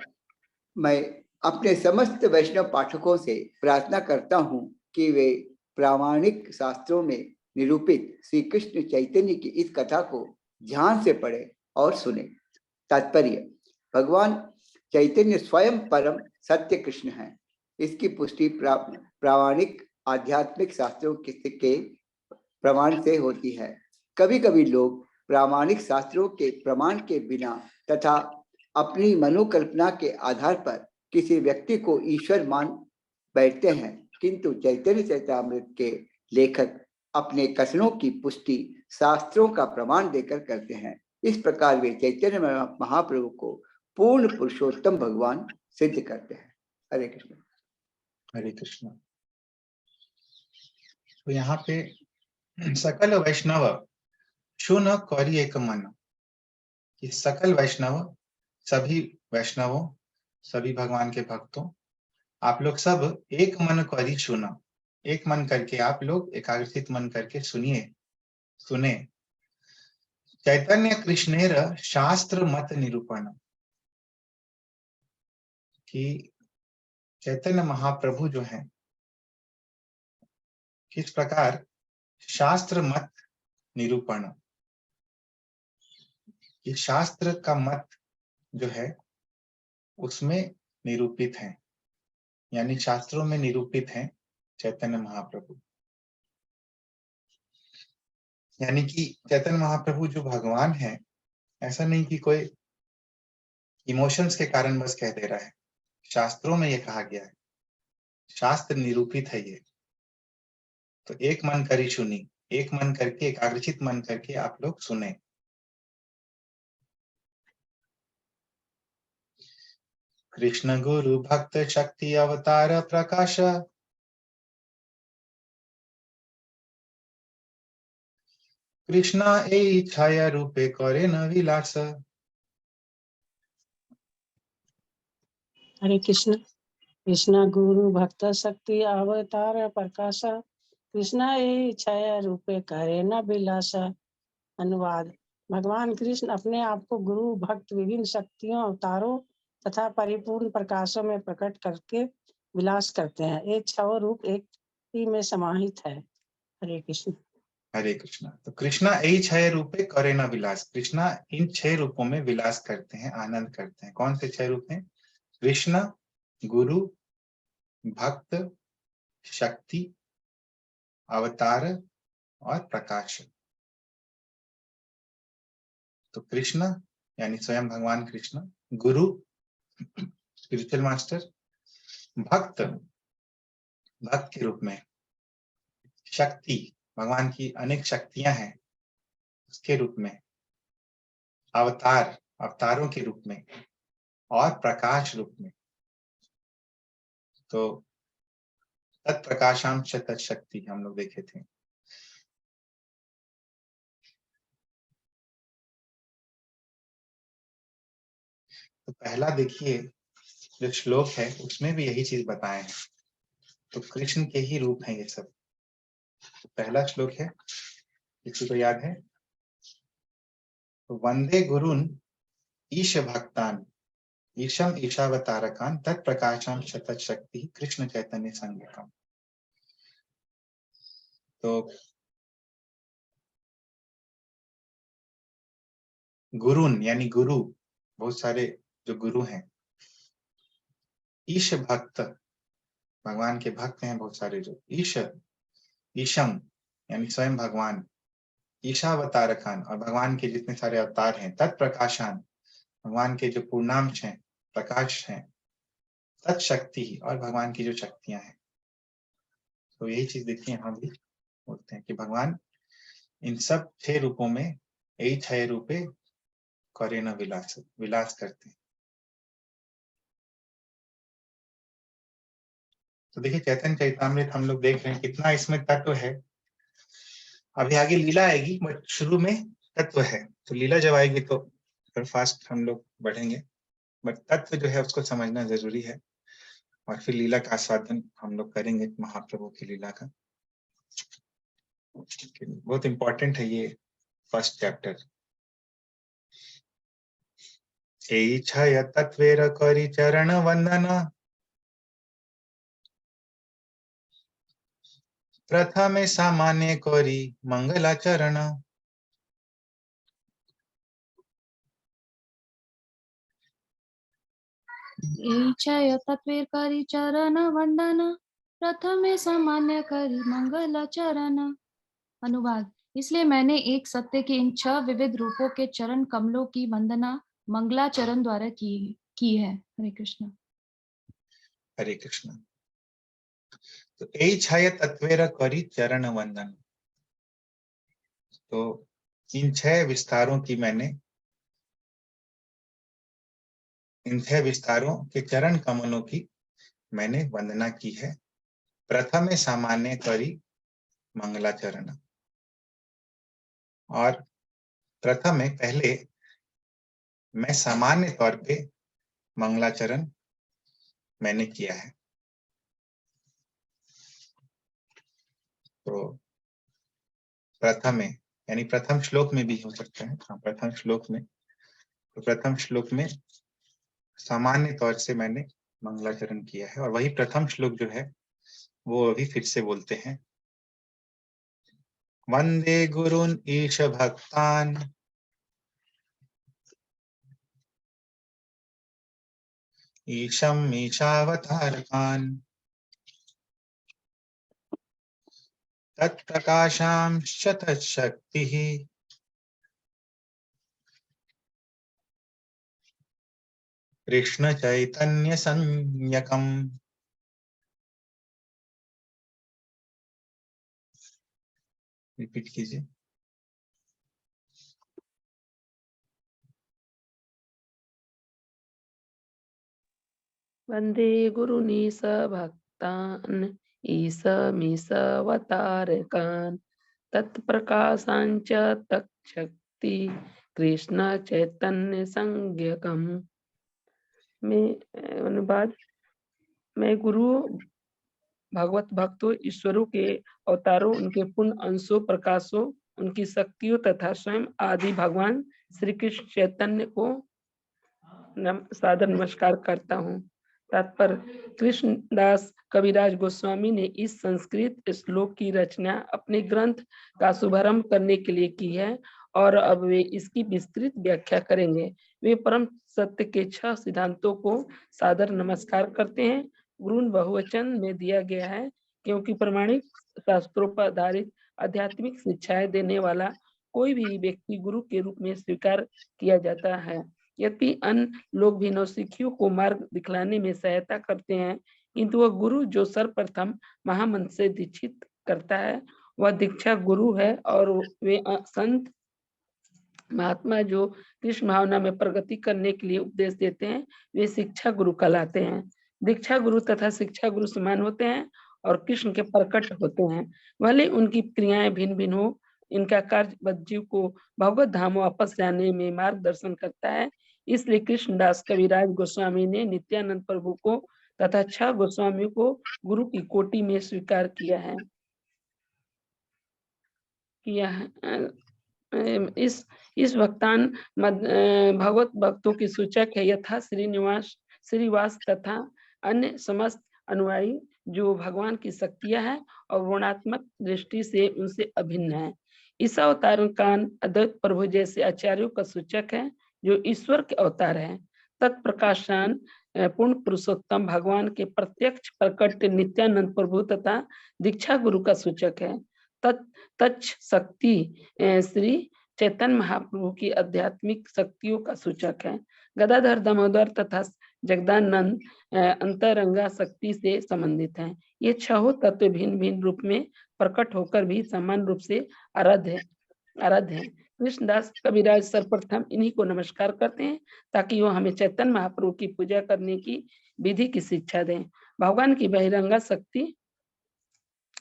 Speaker 2: मैं अपने समस्त वैष्णव पाठकों से प्रार्थना करता हूँ कि वे प्रामाणिक शास्त्रों में निरूपित श्री कृष्ण चैतन्य की इस कथा को ध्यान से पढ़े और सुने। तात्पर्य, भगवान चैतन्य स्वयं परम सत्य कृष्ण है। इसकी पुष्टि प्रामाणिक आध्यात्मिक शास्त्रों के प्रमाण से होती है। कभी कभी लोग प्रामाणिक शास्त्रों के प्रमाण के बिना तथा अपनी मनोकल्पना के आधार पर किसी व्यक्ति को ईश्वर मान बैठते हैं, किंतु चैतन्य चरितामृत के लेखक अपने कथनों की पुष्टि शास्त्रों का प्रमाण देकर करते हैं। इस प्रकार वे चैतन्य महाप्रभु को पूर्ण पुरुषोत्तम भगवान सिद्ध करते हैं। हरे कृष्ण।
Speaker 1: हरे कृष्ण। तो यहाँ पे सकल वैष्णव शुन करी एक मन, कि सकल वैष्णव, सभी वैष्णवों, सभी भगवान के भक्तों, आप लोग सब एक मन करी सुना, एक मन करके आप लोग एकाग्रचित मन करके सुने चैतन्य कृष्णेर शास्त्र मत निरूपण, कि चैतन्य महाप्रभु जो हैं किस प्रकार शास्त्र मत निरूपण, कि शास्त्र का मत जो है उसमें निरूपित है, यानी शास्त्रों में निरूपित है चैतन्य महाप्रभु। यानी कि चैतन्य महाप्रभु जो भगवान है, ऐसा नहीं कि कोई इमोशंस के कारण बस कह दे रहा है, शास्त्रों में ये कहा गया है, शास्त्र निरूपित है ये। तो एक मन करी सुनी, एक मन करके, एकाग्रचित मन करके आप लोग सुने। कृष्ण गुरु भक्त शक्ति अवतार प्रकाश, कृष्णा ए छाया रूपे करे न विलास।
Speaker 10: हरे कृष्ण। कृष्ण गुरु भक्त शक्ति अवतार प्रकाश, कृष्ण ए छाया रूपे करे न विलासा। अनुवाद, भगवान कृष्ण अपने आप को गुरु भक्त विभिन्न शक्तियों अवतारों तथा परिपूर्ण प्रकाशों में प्रकट करके विलास करते हैं। ये छह रूप एक ही में समाहित है। हरे कृष्ण।
Speaker 1: हरे कृष्णा। तो कृष्णा यही 6 रूपे करे न विलास। कृष्णा इन 6 रूपों में विलास करते हैं, आनंद करते हैं। कौन से 6 रूप हैं? कृष्ण, गुरु, भक्त, शक्ति, अवतार और प्रकाश। तो कृष्ण यानी स्वयं भगवान कृष्ण, गुरु स्पिरिचुअल मास्टर, भक्त भक्त के रूप में, शक्ति भगवान की अनेक शक्तियां हैं उसके रूप में, अवतार अवतारों के रूप में, और प्रकाश रूप में। तो तत्प्रकाशांश तत्शक्ति हम लोग देखे थे। तो पहला देखिए जो श्लोक है उसमें भी यही चीज बताए हैं। तो कृष्ण के ही रूप हैं ये सब। तो पहला श्लोक है, किसी को याद है? तो वंदे गुरुन ईश भक्तान ईशम ईशावतारकान तत्प्रकाशम शतत शक्ति कृष्ण चैतन्य संज्ञकम। तो गुरुन यानी गुरु, बहुत सारे जो गुरु हैं। ईश भक्त भगवान के भक्त हैं बहुत सारे जो। ईश ईशम यानी स्वयं भगवान, ईशावतारकान और भगवान के जितने सारे अवतार हैं, तत्प्रकाशान भगवान के जो पूर्णांश हैं, प्रकाश हैं, तत्शक्ति और भगवान की जो शक्तियां हैं। तो यही चीज देखिए यहाँ भी बोलते हैं कि भगवान इन सब 6 रूपों में यही 6 रूपे करे न विलास विलास करते हैं। तो देखिए चैतन्य चैतामृत हम लोग देख रहे हैं कितना इसमें तत्व है। अभी आगे लीला आएगी बट शुरू में तत्व है। तो लीला जब आएगी तो फिर फास्ट हम लोग बढ़ेंगे, बट तत्व जो है उसको समझना जरूरी है। और फिर लीला का आस्वादन हम लोग करेंगे महाप्रभु की लीला का। बहुत इंपॉर्टेंट है ये फर्स्ट चैप्टर। यही छय तत्वेर करी चरण वंदन प्रथमे सामान्य करी मंगलाचरण।
Speaker 6: इच्छय तत्वेर करी चरण वंदन प्रथमे सामान्य करी मंगलाचरण। अनुवाद। इसलिए मैंने एक सत्य के इन 6 विविध रूपों के चरण कमलों की वंदना मंगलाचरण द्वारा की है। हरे कृष्ण।
Speaker 1: हरे कृष्ण। तो यही छय तत्वेर करी चरण वंदन। तो इन 6 विस्तारों की मैंने, इन 6 विस्तारों के चरण कमलों की मैंने वंदना की है। प्रथम सामान्य करी मंगलाचरण। और प्रथम पहले मैं सामान्य तौर पे मंगलाचरण मैंने किया है। तो प्रथम यानी प्रथम श्लोक में भी हो सकता है। हाँ, प्रथम श्लोक में। तो प्रथम श्लोक में सामान्य तौर से मैंने मंगलाचरण किया है। और वही प्रथम श्लोक जो है वो अभी फिर से बोलते हैं। वंदे गुरुन ईश भक्तान ईशम ईशावतारकान तत्प्रकाशांश तत्शक्तिः कृष्ण चैतन्य संज्ञकम्। रिपीट कीजिए।
Speaker 4: वंदे गुरुनीस भक्तान ईशमीशावतारकान तत्प्रकाशांच तत्शक्ति कृष्ण चैतन्य संज्ञकम्। में अनुवाद। मैं गुरु भगवत भक्तों, ईश्वरों के अवतारों, उनके पूर्ण अंशों, प्रकाशों, उनकी शक्तियों तथा स्वयं आदि भगवान श्री कृष्ण चैतन्य को सादर नमस्कार करता हूँ। तात्पर्य कृष्णदास कविराज गोस्वामी ने इस संस्कृत श्लोक की रचना अपने ग्रंथ का शुभारंभ करने के लिए की है और अब वे इसकी विस्तृत व्याख्या करेंगे। वे परम सत्य के 6 सिद्धांतों को सादर नमस्कार करते हैं। गुरु बहुवचन में दिया गया है क्योंकि प्रमाणिक शास्त्रों पर आधारित आध्यात्मिक शिक्षाएं देने वाला कोई भी व्यक्ति गुरु के रूप में स्वीकार किया जाता है। यद्यपि अन्य लोग भी नवसिखियों को मार्ग दिखलाने में सहायता करते हैं, किंतु वह गुरु जो सर्वप्रथम महामंत्र से दीक्षित करता है वह दीक्षा गुरु है और वे संत महात्मा जो कृष्ण भावना में प्रगति करने के लिए उपदेश देते हैं वे शिक्षा गुरु कहलाते हैं। दीक्षा गुरु तथा शिक्षा गुरु समान होते हैं और कृष्ण के प्रकट होते हैं। भले उनकी क्रियाएं भिन्न भिन्न हो, इनका कार्य बज्जीव को भगवत धाम वापस जाने में मार्गदर्शन करता है। इसलिए कृष्णदास कविराज गोस्वामी ने नित्यानंद प्रभु को तथा 6 गोस्वामियों को गुरु की कोटि में स्वीकार किया है। इस भक्तान भगवत भक्तों की सूचक है यथा श्रीवास तथा अन्य समस्त अनुयायी जो भगवान की शक्तियां हैं और गुणात्मक दृष्टि से उनसे अभिन्न है। इस अवतार कान अद्वैत प्रभु जैसे आचार्यों का सूचक है जो ईश्वर के अवतार है। तत्प्रकाशान पूर्ण पुरुषोत्तम भगवान के प्रत्यक्ष प्रकट नित्यानंद प्रभु तथा दीक्षा गुरु का सूचक है। तच्च शक्ति श्री चैतन्य महाप्रभु की आध्यात्मिक शक्तियों का सूचक है। गदाधर दामोदर तथा जगदानंद अंतरंगा शक्ति से संबंधित हैं। ये 6 तत्व भिन्न भिन्न रूप में प्रकट होकर भी समान रूप से आराध्य हैं। कृष्णदास कविराज सर्वप्रथम इन्हीं को नमस्कार करते हैं ताकि वो हमें चैतन्य महाप्रभु की पूजा करने की विधि की शिक्षा दें। भगवान की बहिरंगा शक्ति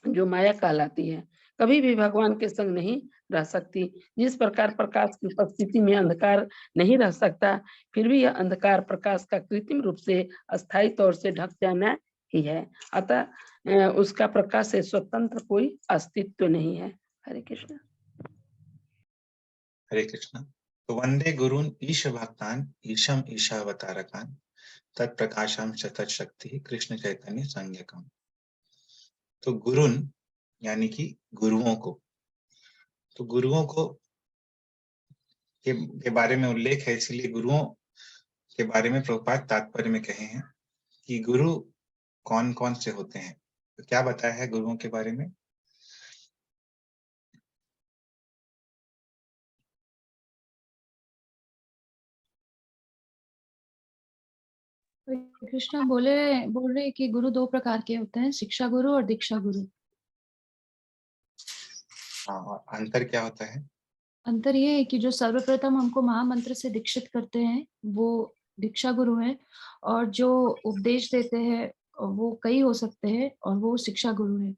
Speaker 4: जो माया कहलाती है कभी भी भगवान के संग नहीं रह सकती। जिस प्रकार प्रकाश की उपस्थिति में अंधकार नहीं रह सकता, फिर भी यह अंधकार प्रकाश का कृत्रिम रूप से अस्थायी तौर से ढक जाना ही है। अतः उसका प्रकाश से स्वतंत्र कोई अस्तित्व नहीं है। हरे कृष्ण।
Speaker 1: हरे कृष्ण। तो वंदे गुरुन ईश भक्तान ईशम ईशावतारकान तत्प्रकाशम शतत शक्ति कृष्ण चैतन्य संज्ञकम। तो गुरुन यानी कि गुरुओं को, तो गुरुओं को के बारे में उल्लेख है, इसलिए गुरुओं के बारे में प्रभुपाद तात्पर्य में कहे हैं कि गुरु कौन कौन से होते हैं। तो क्या बताया है गुरुओं के बारे में?
Speaker 6: कृष्णा बोल रहे कि गुरु 2 प्रकार के होते हैं, शिक्षा गुरु और दीक्षा गुरु।
Speaker 1: हाँ, और अंतर क्या होता है?
Speaker 6: अंतर ये है कि जो सर्वप्रथम हमको महामंत्र से दीक्षित करते हैं वो दीक्षा गुरु है, और जो उपदेश देते हैं वो कई हो सकते हैं और वो शिक्षा गुरु है।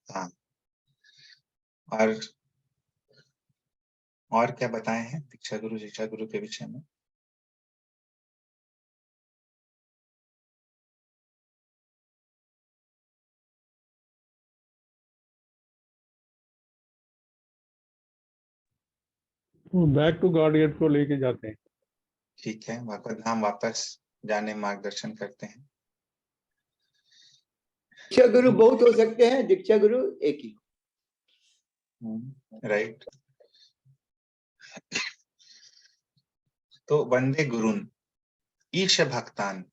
Speaker 1: हाँ, और क्या बताए हैं दीक्षा गुरु शिक्षा गुरु के विषय में?
Speaker 7: बैक टू गॉड गेट को लेके जाते हैं।
Speaker 1: ठीक है, भगवत धाम वापस जाने मार्गदर्शन करते हैं।
Speaker 2: दीक्षा गुरु बहुत हो सकते हैं, दीक्षा गुरु एक ही।
Speaker 1: राइट। तो वंदे गुरुन ईश भक्तान,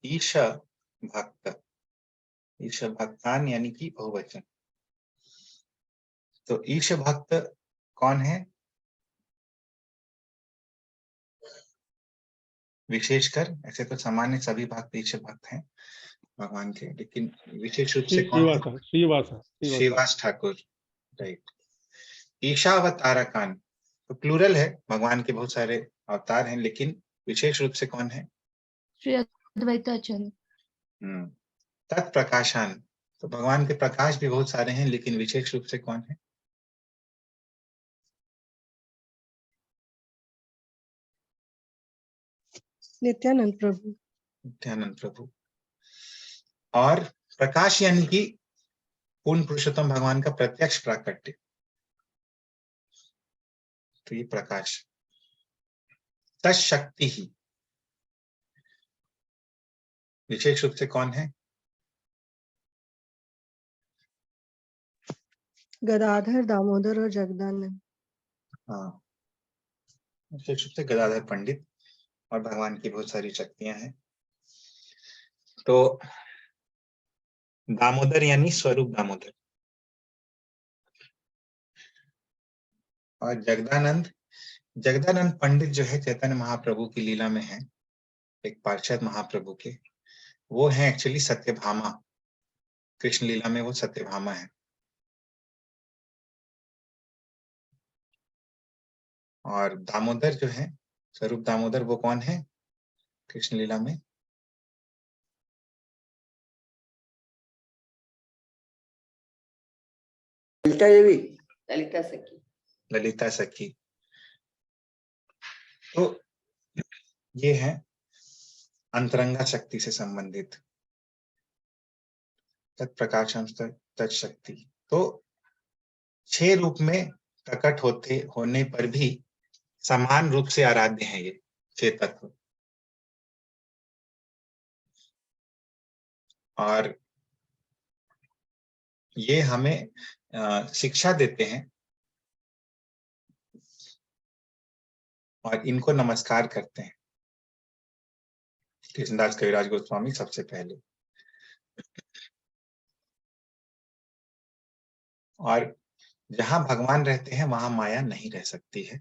Speaker 1: ईश भक्त, ईश भक्तान यानी कि बहुवचन। तो ईश भक्त कौन है? विशेषकर, ऐसे तो सामान्य सभी भक्त ईश भक्त हैं भगवान के, लेकिन विशेष रूप से कौन है? श्रीवास ठाकुर। राइट। ईशावतारकान तो प्लूरल है, भगवान के बहुत सारे अवतार हैं, लेकिन विशेष रूप से कौन है?
Speaker 6: श्री अद्वैताचार्य।
Speaker 1: तत्प्रकाशान तो भगवान के प्रकाश भी बहुत सारे हैं, लेकिन विशेष रूप से कौन है?
Speaker 9: नित्यानंद प्रभु।
Speaker 1: नित्यानंद प्रभु। और प्रकाश यानी कि पूर्ण पुरुषोत्तम भगवान का प्रत्यक्ष प्राकट्य। तो ये प्रकाश, तत्शक्ति ही विशेष रूप से कौन है?
Speaker 9: गदाधर, दामोदर और जगदानंद।
Speaker 1: हाँ, विशेष रूप से गदाधर पंडित, और भगवान की बहुत सारी शक्तियां हैं। तो दामोदर यानी स्वरूप दामोदर, और जगदानंद, जगदानंद पंडित जो है चैतन्य महाप्रभु की लीला में है, एक पार्षद महाप्रभु के, वो है एक्चुअली सत्यभामा। कृष्ण लीला में वो सत्यभामा है। और दामोदर जो है, स्वरूप दामोदर, वो कौन है कृष्ण लीला में?
Speaker 2: ललिता देवी, ललिता सखी।
Speaker 1: ललिता सखी। तो ये है अंतरंगा शक्ति से संबंधित तत्प्रकाशम तत्शक्ति। तो 6 रूप में प्रकट होने पर भी समान रूप से आराध्य हैं ये 6 तत्व। और ये हमें शिक्षा देते हैं और इनको नमस्कार करते हैं कृष्णदास कविराज गोस्वामी सबसे पहले। और जहां भगवान रहते हैं वहां माया नहीं रह सकती है।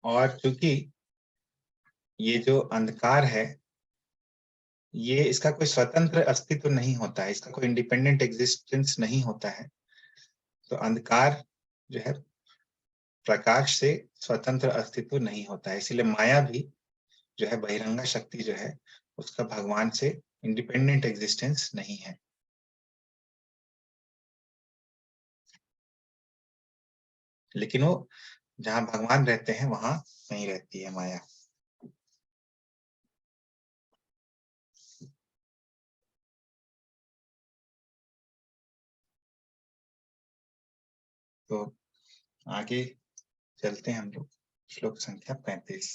Speaker 1: और क्योंकि ये जो अंधकार है, ये इसका कोई स्वतंत्र अस्तित्व नहीं होता है, इसका कोई इंडिपेंडेंट एग्जिस्टेंस नहीं होता है। तो अंधकार जो है प्रकाश से स्वतंत्र अस्तित्व नहीं होता है, इसलिए माया भी जो है, बहिरंगा शक्ति जो है, उसका भगवान से इंडिपेंडेंट एग्जिस्टेंस नहीं है। लेकिन वो जहां भगवान रहते हैं वहां नहीं रहती है माया। तो आगे चलते हैं हम लोग, श्लोक संख्या 35।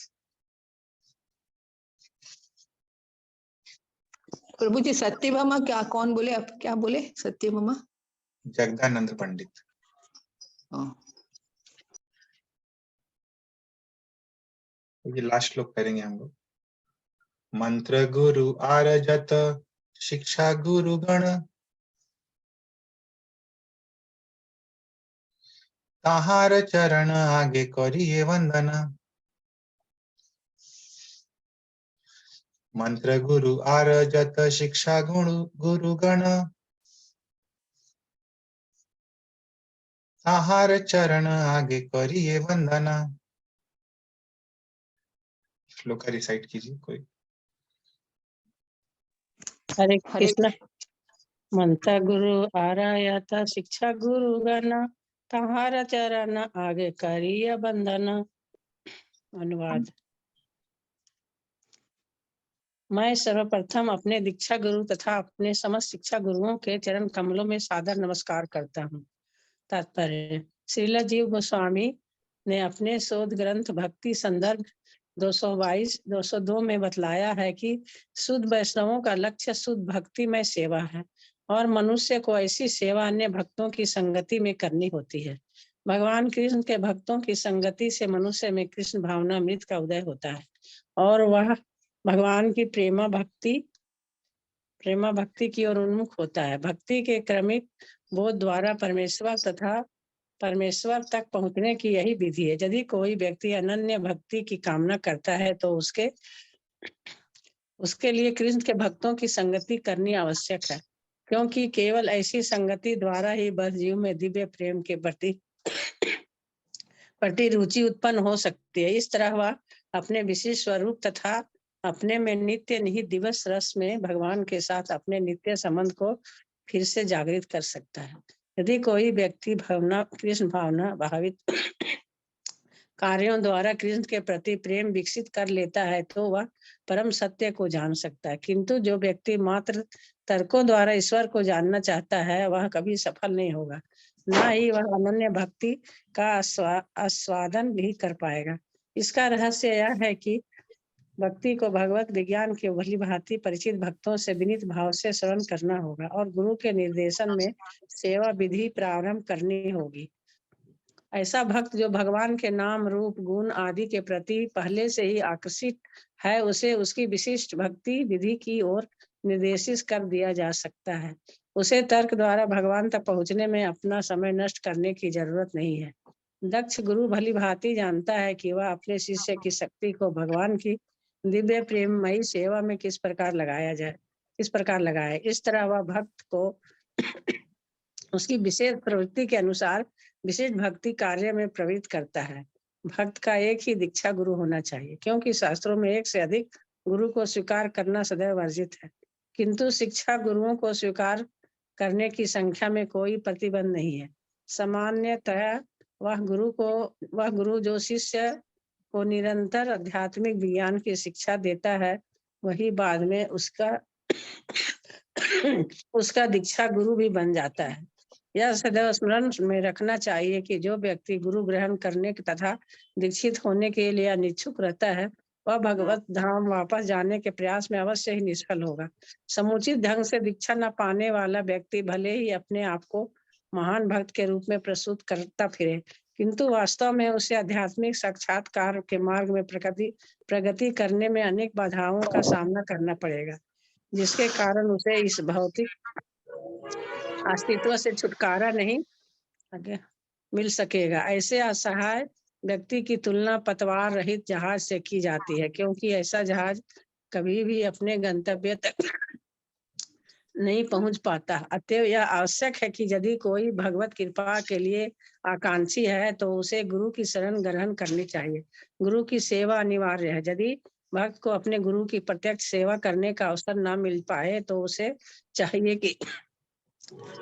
Speaker 3: प्रभु जी सत्यभामा क्या, कौन बोले? आप क्या बोले? सत्यभामा
Speaker 1: जगदानंद पंडित। ये लास्ट श्लोक करेंगे हम लोग। मंत्र गुरु आरजत शिक्षा गुरु गण, ताहार चरण आगे करिए वंदना। मंत्र गुरु आरजत शिक्षा गुरु गण, ताहार चरण आगे करिए वंदना। श्लोक का रिसाइट कीजिए कोई।
Speaker 10: हरे कृष्ण। मंत्र गुरु आरायता शिक्षा गुरु गण, तहार चरण आगे करिय बंधन। अनुवाद। मैं सर्वप्रथम अपने दीक्षा गुरु तथा अपने समस्त शिक्षा गुरुओं के चरण कमलों में सादर नमस्कार करता हूँ। तात्पर्य। श्रील जीव गोस्वामी ने अपने शोध ग्रंथ भक्ति संदर्भ 222-202 में बतलाया है कि शुद्ध वैष्णवों का लक्ष्य शुद्ध भक्ति में सेवा है और मनुष्य को ऐसी सेवा अन्य भक्तों की संगति में करनी होती है। भगवान कृष्ण के भक्तों की संगति से मनुष्य में कृष्ण भावना अमृत का उदय होता है और वह भगवान की प्रेमा भक्ति की ओर उन्मुख होता है। भक्ति के क्रमिक बोध द्वारा परमेश्वर तक पहुंचने की यही विधि है। यदि कोई व्यक्ति अनन्य भक्ति की कामना करता है तो उसके लिए कृष्ण के भक्तों की संगति करनी आवश्यक है, क्योंकि केवल ऐसी संगति द्वारा ही बस जीव में दिव्य प्रेम के प्रति रुचि उत्पन्न हो सकती है। इस तरह वह अपने विशिष्ट स्वरूप तथा अपने में नित्य निहित दिवस रस में भगवान के साथ अपने नित्य संबंध को फिर से जागृत कर सकता है। यदि कोई व्यक्ति कृष्ण भावना भावित कार्यों द्वारा कृष्ण के प्रति प्रेम विकसित कर लेता है तो वह परम सत्य को जान सकता है, किंतु जो व्यक्ति मात्र तर्कों द्वारा ईश्वर को जानना चाहता है वह कभी सफल नहीं होगा, ना ही वह अनन्य भक्ति का आस्वादन भी कर पाएगा। इसका रहस्य यह है कि भक्ति को भगवत विज्ञान के भली भांति परिचित भक्तों से विनीत भाव से श्रवण करना होगा और गुरु के निर्देशन में सेवा विधि प्रारंभ करनी होगी। ऐसा भक्त जो भगवान के नाम रूप गुण आदि के प्रति पहले से ही आकर्षित है, उसे उसकी विशिष्ट भक्ति विधि की ओर निर्देशित कर दिया जा सकता है। उसे तर्क द्वारा भगवान तक पहुंचने में अपना समय नष्ट करने की जरूरत नहीं है। दक्ष गुरु भली भांति जानता है कि वह अपने शिष्य की शक्ति को भगवान की दिव्य प्रेममयी सेवा में किस प्रकार लगाए। इस तरह वह भक्त को उसकी विशेष प्रवृत्ति के अनुसार विशेष भक्ति कार्य में प्रवृत्त करता है। भक्त का एक ही दीक्षा गुरु होना चाहिए, क्योंकि शास्त्रों में एक से अधिक गुरु को स्वीकार करना सदैव वर्जित है, किंतु शिक्षा गुरुओं को स्वीकार करने की संख्या में कोई प्रतिबंध नहीं है। सामान्यतः वह गुरु जो शिष्य को निरंतर आध्यात्मिक विज्ञान की शिक्षा देता है, वही बाद में उसका दीक्षा गुरु भी बन जाता है। यह सदैव स्मरण में रखना चाहिए कि जो व्यक्ति गुरु ग्रहण करने तथा दीक्षित होने के लिए अनिच्छुक रहता है, वह भगवत धाम वापस जाने के प्रयास में अवश्य ही निष्फल होगा। समुचित ढंग से दीक्षा न पाने वाला व्यक्ति भले ही अपने आप को महान भक्त के रूप में प्रस्तुत करता फिरे, किंतु वास्तव में उसे आध्यात्मिक साक्षात्कार के मार्ग में प्रगति करने में अनेक बाधाओं का सामना करना पड़ेगा, जिसके कारण उसे इस भौतिक अस्तित्व से छुटकारा नहीं मिल सकेगा। ऐसे असहाय व्यक्ति की तुलना पतवार रहित जहाज से की जाती है, क्योंकि ऐसा जहाज कभी भी अपने गंतव्य तक नहीं पहुंच पाता। अतएव यह आवश्यक है कि यदि कोई भगवत कृपा के लिए आकांक्षी है तो उसे गुरु की शरण ग्रहण करनी चाहिए। गुरु की सेवा अनिवार्य है। यदि भक्त को अपने गुरु की प्रत्यक्ष सेवा करने का अवसर न मिल पाए तो उसे चाहिए कि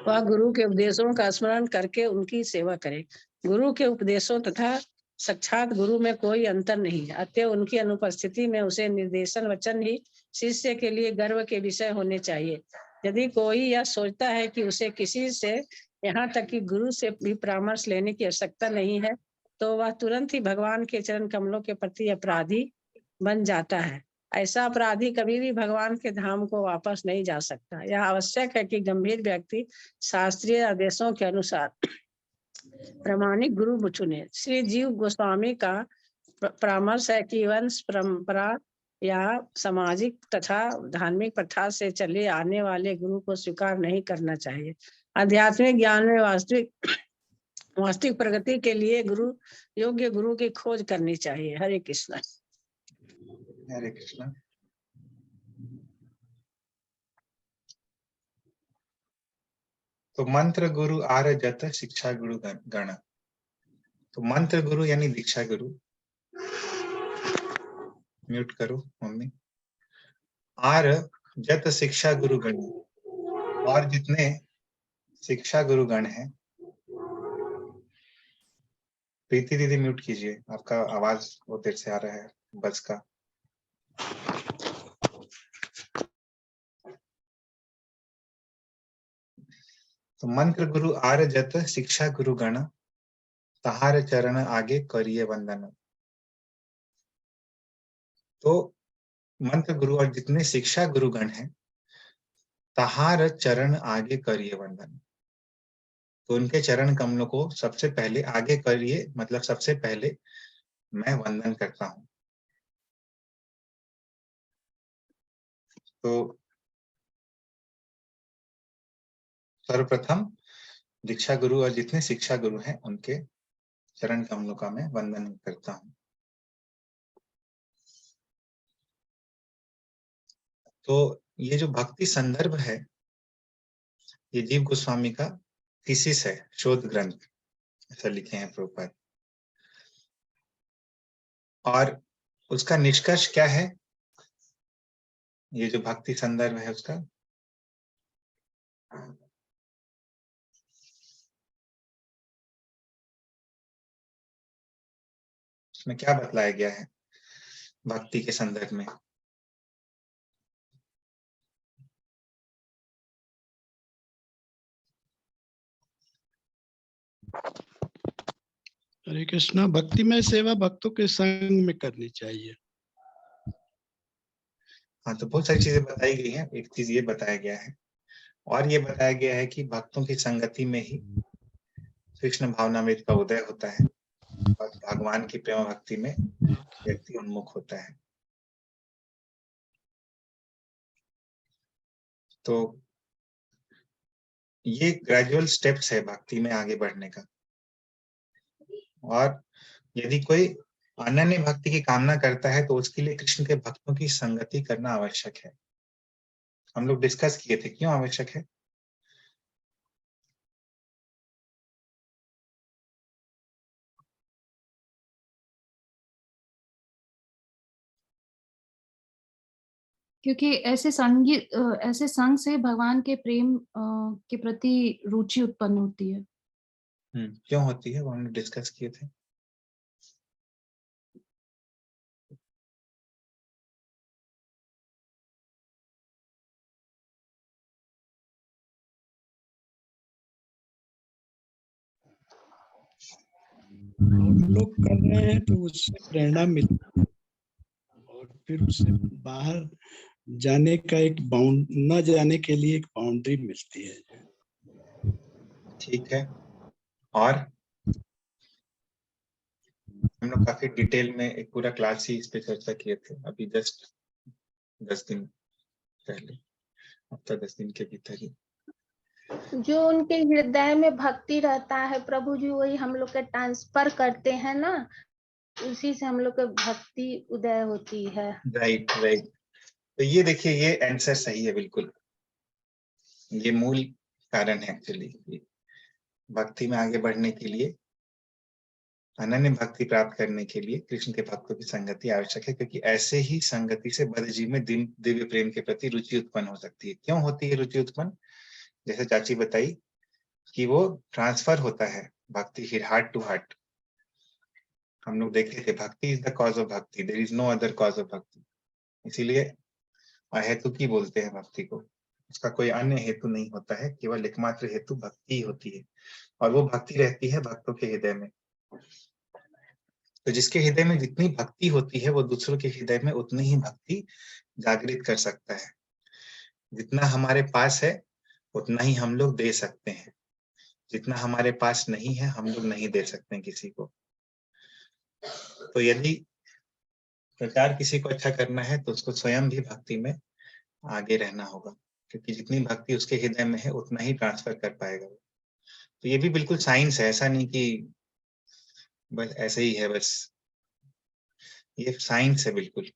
Speaker 10: वह गुरु के उपदेशों का स्मरण करके उनकी सेवा करे। गुरु के उपदेशों तथा साक्षात गुरु में कोई अंतर नहीं है, अतएव उनकी अनुपस्थिति में उसे निर्देशन वचन ही शिष्य के लिए गर्व के विषय होने चाहिए। यदि कोई यह सोचता है कि उसे किसी से, यहाँ तक कि गुरु से भी परामर्श लेने की आवश्यकता नहीं है, तो वह तुरंत ही भगवान के चरण कमलों के प्रति अपराधी बन जाता है। ऐसा अपराधी कभी भी भगवान के धाम को वापस नहीं जा सकता। यह आवश्यक है कि गंभीर व्यक्ति शास्त्रीय आदेशों के अनुसार प्रामाणिक गुरु चुने। श्री जीव गोस्वामी का परामर्श है कि वंश परंपरा या सामाजिक तथा धार्मिक प्रथा से चले आने वाले गुरु को स्वीकार नहीं करना चाहिए। आध्यात्मिक ज्ञान में वास्तविक प्रगति के लिए योग्य गुरु की खोज करनी चाहिए। हरे कृष्ण।
Speaker 1: हरे कृष्ण। तो मंत्र गुरु आर जत शिक्षा गुरु गण। तो मंत्र गुरु यानी दीक्षा गुरु, म्यूट करो मम्मी। आर जत शिक्षा गुरु गण, और जितने शिक्षा गुरु गण हैं। प्रीति दीदी म्यूट कीजिए, आपका आवाज बहुत देर से आ रहा है बस का। तो मंत्र गुरु आर जत शिक्षा गुरु गण, तहार चरण आगे करिए वंदन। तो मंत्र गुरु और जितने शिक्षा गुरु गण हैं, तहार चरण आगे करिए वंदन। तो उनके चरण कमलों को सबसे पहले आगे करिए, मतलब सबसे पहले मैं वंदन करता हूं। तो सर्वप्रथम दीक्षा गुरु और जितने शिक्षा गुरु हैं उनके चरण कमलों का मैं वंदन करता हूं। तो ये जो भक्ति संदर्भ है, ये जीव गोस्वामी का थीसिस है, शोध ग्रंथ, ऐसा लिखे हैं प्रभुपाद। और उसका निष्कर्ष क्या है? ये जो भक्ति संदर्भ है उसका इसमें क्या बतलाया गया है भक्ति के संदर्भ में?
Speaker 11: हरे कृष्णा। भक्तिमय सेवा भक्तों के संग में करनी चाहिए।
Speaker 1: हाँ, तो बहुत सारी चीजें बताई गई हैं। एक चीज ये बताया गया है और ये बताया गया है कि भक्तों की संगति में ही कृष्ण भावनामृत का उदय होता है और भगवान की प्रेम भक्ति में व्यक्ति उन्मुख होता है। तो ये ग्रेजुअल स्टेप्स है भक्ति में आगे बढ़ने का। और यदि कोई अनन्य भक्ति की कामना करता है तो उसके लिए कृष्ण के भक्तों की संगति करना आवश्यक है। हम लोग डिस्कस किए थे क्यों आवश्यक है।
Speaker 6: क्योंकि ऐसे संग से भगवान के प्रेम के प्रति रुचि उत्पन्न होती है।
Speaker 1: क्यों होती है वो हमने डिस्कस किए थे।
Speaker 11: लोग कर रहे हैं तो उससे प्रेरणा मिलती है और फिर उससे बाहर जाने का एक न जाने के लिए एक बाउंड्री मिलती है।
Speaker 1: ठीक है। और हम लोग काफी डिटेल में एक पूरा क्लास ही इस पे चर्चा किए थे अभी जस्ट 10 दिन पहले, हफ्ता 10 दिन के भीतर ही।
Speaker 8: जो उनके हृदय में भक्ति रहता है प्रभु जी वही हम लोग के ट्रांसफर करते हैं ना, उसी से हम लोग के भक्ति उदय होती है।
Speaker 1: Right right. तो ये देखिए ये आंसर सही है बिल्कुल। ये मूल कारण है एक्चुअली। भक्ति में आगे बढ़ने के लिए, अनन्य भक्ति प्राप्त करने के लिए कृष्ण के भक्तों की संगति आवश्यक है, क्योंकि ऐसे ही संगति से बद्ध जीव में दिव्य प्रेम के प्रति रुचि उत्पन्न हो सकती है। क्यों होती है रुचि उत्पन्न? जैसे चाची बताई कि वो ट्रांसफर होता है भक्ति हार्ट टू हार्ट। हम लोग देखे थे bhakti is the cause of bhakti, there is no other cause of bhakti. इसीलिए अहेतुकी बोलते हैं भक्ति को। उसका कोई अन्य हेतु नहीं होता है, केवल एकमात्र हेतु भक्ति ही होती है और वो भक्ति रहती है भक्तों के हृदय में। तो जिसके हृदय में जितनी भक्ति होती है वो दूसरों के हृदय में उतनी ही भक्ति जागृत कर सकता है। जितना हमारे पास है उतना ही हम लोग दे सकते हैं, जितना हमारे पास नहीं है हम लोग नहीं दे सकते किसी को। तो यदि प्रचार किसी को अच्छा करना है तो उसको स्वयं भी भक्ति में आगे रहना होगा, क्योंकि जितनी भक्ति उसके हृदय में है उतना ही ट्रांसफर कर पाएगा। तो ये भी बिल्कुल साइंस है, ऐसा नहीं कि बस ऐसे ही है, बस ये साइंस है बिल्कुल।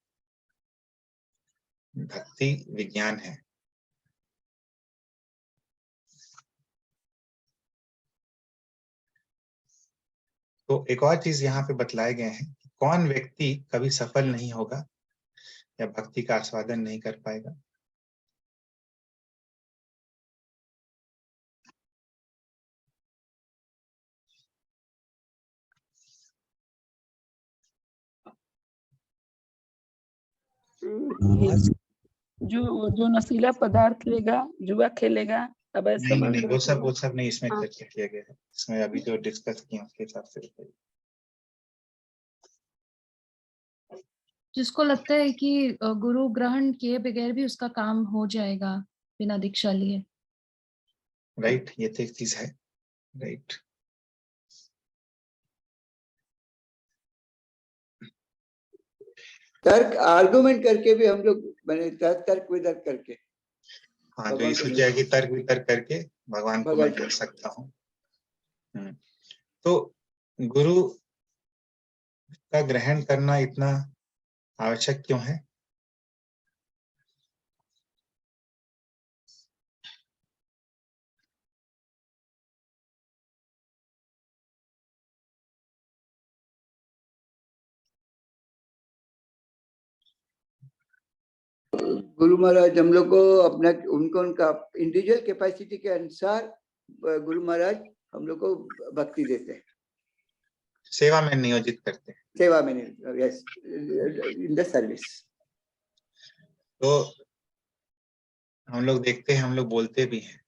Speaker 1: भक्ति विज्ञान है। तो एक और चीज यहाँ पे बतलाए गए हैं, कौन व्यक्ति कभी सफल नहीं होगा या भक्ति का आस्वादन नहीं कर पाएगा।
Speaker 4: जो नशीला पदार्थ लेगा, जुआ खेलेगा, अब ऐसा
Speaker 1: नहीं वो सब नहीं इसमें चर्चा किया गया है। इसमें अभी जो डिस्कस किया उसके हिसाब से बताइए।
Speaker 6: जिसको लगता है कि गुरु ग्रहण किए बगैर भी उसका काम हो जाएगा बिना दीक्षा लिए।
Speaker 1: राइट, ये तो एक चीज है। राइट।
Speaker 2: तर्क आर्गुमेंट करके भी हम लोग मैंने तर्क वितर्क करके,
Speaker 1: हाँ, जो ये सोचा है कि तर्क वितर्क करके भगवान को मैं कर सकता हूँ। तो गुरु का ग्रहण करना इतना आवश्यक क्यों है?
Speaker 2: गुरु महाराज हम लोग को अपना उनका इंडिविजुअल कैपेसिटी के अनुसार गुरु महाराज हम लोग को भक्ति देते हैं।
Speaker 1: Right, right. तो ये देखिए ये आंसर सही है बिल्कुल। सेवा में नियोजित करते हैं।
Speaker 2: सेवा में, यस, इन द सर्विस।
Speaker 1: तो हम लोग देखते हैं, हम लोग बोलते भी हैं,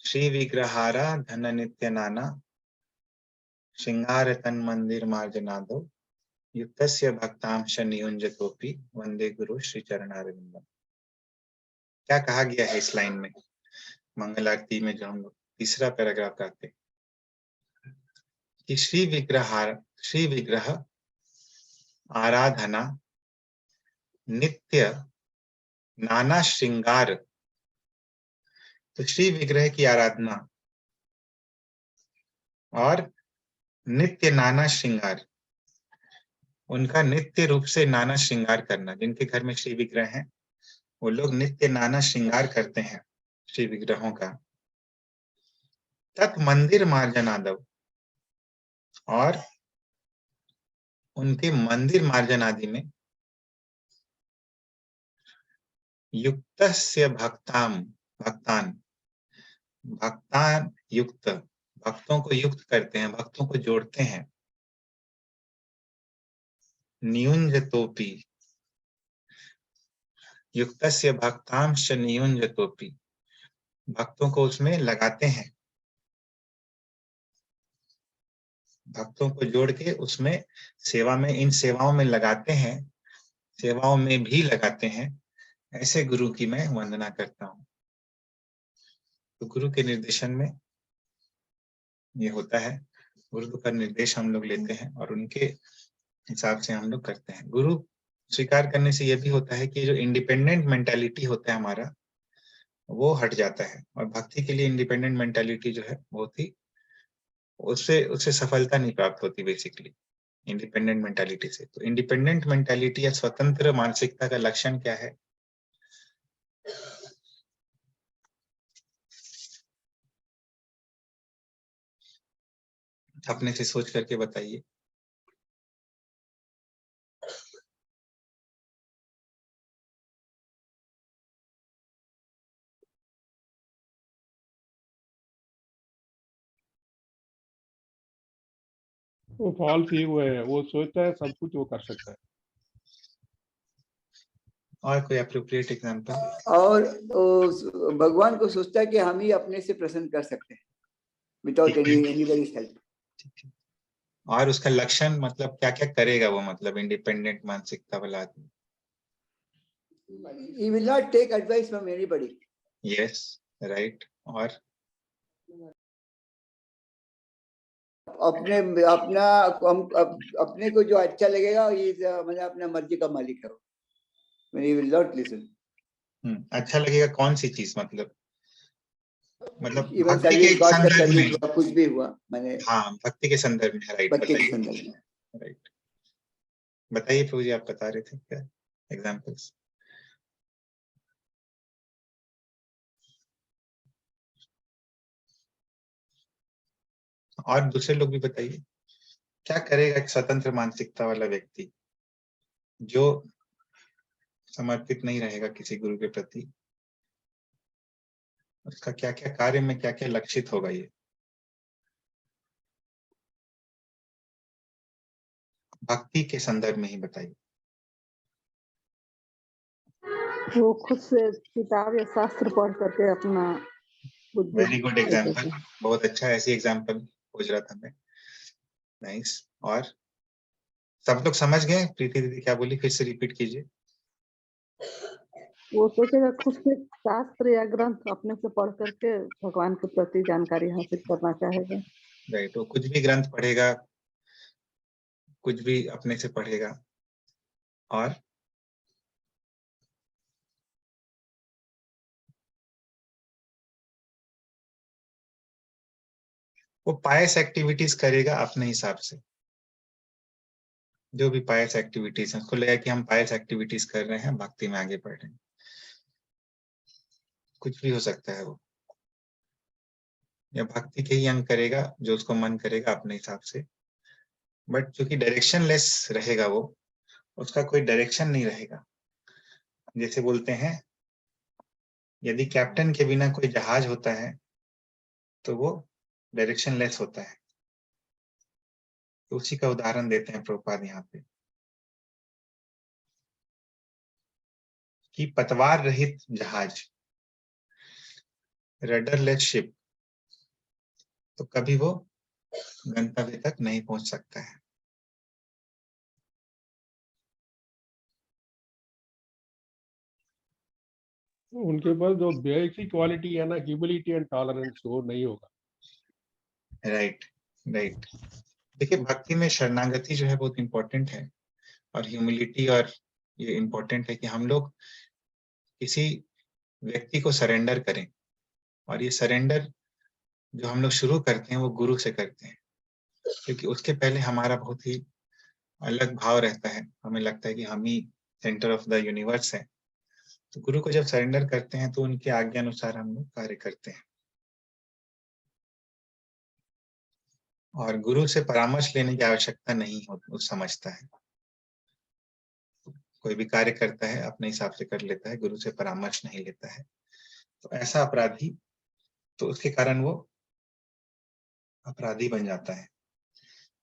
Speaker 1: श्री विग्रहारा धन नित्य नाना श्रृंगार तन मंदिर मार्जनादो युक्तस्य भक्तांश नियुंजतोपि वंदे गुरु श्री चरणारविंदम। क्या कहा गया है इस लाइन में, मंगल आरती में जो हम लोग तीसरा पैराग्राफ गाते हैं कि श्री विग्रह आराधना नित्य नाना श्रृंगार। तो श्री विग्रह की आराधना और नित्य नाना श्रृंगार, उनका नित्य रूप से नाना श्रृंगार करना। जिनके घर में श्री विग्रह हैं वो लोग नित्य नाना श्रृंगार करते हैं श्री विग्रहों का। तत् मंदिर मार्जनादव, और उनके मंदिर मार्जन आदि में युक्तस्य भक्तान युक्त, भक्तों को युक्त करते हैं, भक्तों को जोड़ते हैं। नियुंजतोपि, युक्तस्य भक्तांश नियुंजतोपि, भक्तों को उसमें लगाते हैं, भक्तों को जोड़ के उसमें सेवा में, इन सेवाओं में लगाते हैं, सेवाओं में भी लगाते हैं। ऐसे गुरु की मैं वंदना करता हूँ। तो गुरु के निर्देशन में ये होता है, गुरु का निर्देश हम लोग लेते हैं और उनके हिसाब से हम लोग करते हैं। गुरु स्वीकार करने से यह भी होता है कि जो इंडिपेंडेंट मेंटालिटी होता है हमारा, वो हट जाता है। और भक्ति के लिए इंडिपेंडेंट मेंटालिटी जो है बहुत ही, उससे सफलता नहीं प्राप्त होती बेसिकली इंडिपेंडेंट मेंटालिटी से। तो इंडिपेंडेंट मेंटालिटी या स्वतंत्र मानसिकता का लक्षण क्या है? अपने से सोच करके बताइए।
Speaker 7: वो फॉल्स ईगो है, वो सोचता है सब कुछ वो कर सकता है।
Speaker 1: और कोई एप्रोप्रिएट एग्जांपल?
Speaker 2: और भगवान को सोचता है कि हम ही अपने से प्रसन्न कर सकते हैं विदाउट एनीबॉडीज हेल्प।
Speaker 1: और उसका लक्षण मतलब क्या क्या करेगा वो, मतलब इंडिपेंडेंट मानसिकता वाला आदमी?
Speaker 2: He will not take advice from anybody.
Speaker 1: Yes, right. और
Speaker 2: अपने को जो अच्छा लगेगा ये मतलब अपना मर्जी का मालिक है। He will not listen.
Speaker 1: अच्छा लगेगा कौन सी चीज, मतलब
Speaker 2: इवन
Speaker 1: भक्ति के संदर्भ में
Speaker 2: कुछ भी हुआ, मैंने
Speaker 1: हाँ भक्ति के संदर्भ में, राइट,
Speaker 2: भक्ति के संदर्भ में,
Speaker 1: राइट। बताइए प्रभु जी, आप बता रहे थे क्या एग्जांपल्स? और दूसरे लोग भी बताइए, क्या करेगा एक स्वतंत्र मानसिकता वाला व्यक्ति जो समर्पित नहीं रहेगा किसी गुरु के प्रति? उसका क्या क्या कार्य में क्या क्या लक्षित होगा? ये भक्ति के संदर्भ में ही बताइए।
Speaker 5: वो खुद से किताब या शास्त्र पढ़ करके अपना बुद्धि।
Speaker 1: वेरी गुड एग्जाम्पल, बहुत अच्छा, ऐसी एग्जाम्पल खोज रहा था मैं। नाइस। और सब लोग समझ गए प्रीति दीदी क्या बोली? फिर से रिपीट कीजिए।
Speaker 5: वो सोचेगा खुद से शास्त्र या ग्रंथ अपने से पढ़ करके भगवान के प्रति जानकारी हासिल करना चाहेगा।
Speaker 1: राइट, वो कुछ भी ग्रंथ पढ़ेगा, कुछ भी अपने से पढ़ेगा, और वो पायस एक्टिविटीज करेगा अपने हिसाब से। जो भी पायस एक्टिविटीज है, उसको लगेगा कि हम पायस एक्टिविटीज कर रहे हैं, भक्ति में आगे बढ़ रहे हैं। कुछ भी हो सकता है वो, या भक्ति के ही अंग करेगा जो उसको मन करेगा अपने हिसाब से। बट चूंकि डायरेक्शन लेस रहेगा वो, उसका कोई डायरेक्शन नहीं रहेगा। जैसे बोलते हैं यदि कैप्टन के बिना कोई जहाज होता है तो वो डायरेक्शन लेस होता है। तो उसी का उदाहरण देते हैं प्रभुपाद यहाँ पे कि पतवार रहित जहाज, रडरलेस शिप, तो कभी वो गंतव्य तक नहीं पहुंच सकता है।
Speaker 7: उनके पास जो बेसिक क्वालिटी है ना, ह्यूमिलिटी एंड टॉलरेंस, वो नहीं होगा।
Speaker 1: Right right. देखिए भक्ति में शरणागति जो है बहुत इंपॉर्टेंट है, और ह्यूमिलिटी, और ये इंपॉर्टेंट है कि हम लोग किसी व्यक्ति को सरेंडर करें, और ये सरेंडर जो हम लोग शुरू करते हैं वो गुरु से करते हैं, क्योंकि उसके पहले हमारा बहुत ही अलग भाव रहता है, हमें लगता है कि हम ही सेंटर ऑफ द यूनिवर्स है। तो गुरु को जब सरेंडर करते हैं तो उनके आज्ञा अनुसार हम लोग कार्य करते हैं, और गुरु से परामर्श लेने की आवश्यकता नहीं हो, वो समझता है। कोई भी कार्य करता है अपने हिसाब से कर लेता है, गुरु से परामर्श नहीं लेता है। तो ऐसा अपराधी, तो उसके कारण वो अपराधी बन जाता है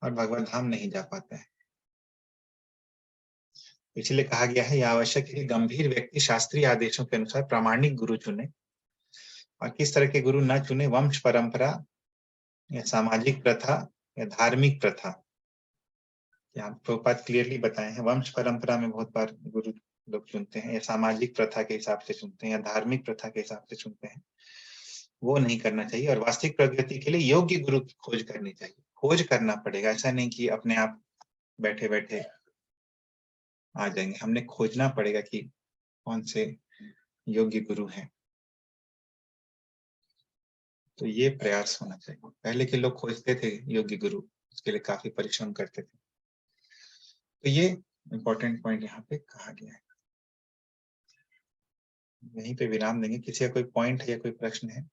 Speaker 1: और भगवत धाम नहीं जा पाता है। इसलिए कहा गया है यह आवश्यक है कि गंभीर व्यक्ति शास्त्रीय आदेशों के अनुसार प्रामाणिक गुरु चुने, और किस तरह के गुरु न चुने, वंश परंपरा या सामाजिक प्रथा या धार्मिक प्रथा। यहाँ प्रभुपाद क्लियरली बताए हैं, वंश परंपरा में बहुत बार गुरु लोग चुनते हैं, या सामाजिक प्रथा के हिसाब से चुनते हैं, या धार्मिक प्रथा के हिसाब से चुनते हैं, वो नहीं करना चाहिए। और वास्तविक प्रगति के लिए योग्य गुरु की खोज करनी चाहिए। खोज करना पड़ेगा, ऐसा नहीं कि अपने आप बैठे बैठे आ जाएंगे, हमने खोजना पड़ेगा कि कौन से योग्य गुरु हैं। तो ये प्रयास होना चाहिए। पहले के लोग खोजते थे योग्य गुरु, उसके लिए काफी परिश्रम करते थे। तो ये इम्पोर्टेंट पॉइंट यहाँ पे कहा गया है। यहीं पे विराम देंगे। किसी का कोई पॉइंट है या कोई प्रश्न है?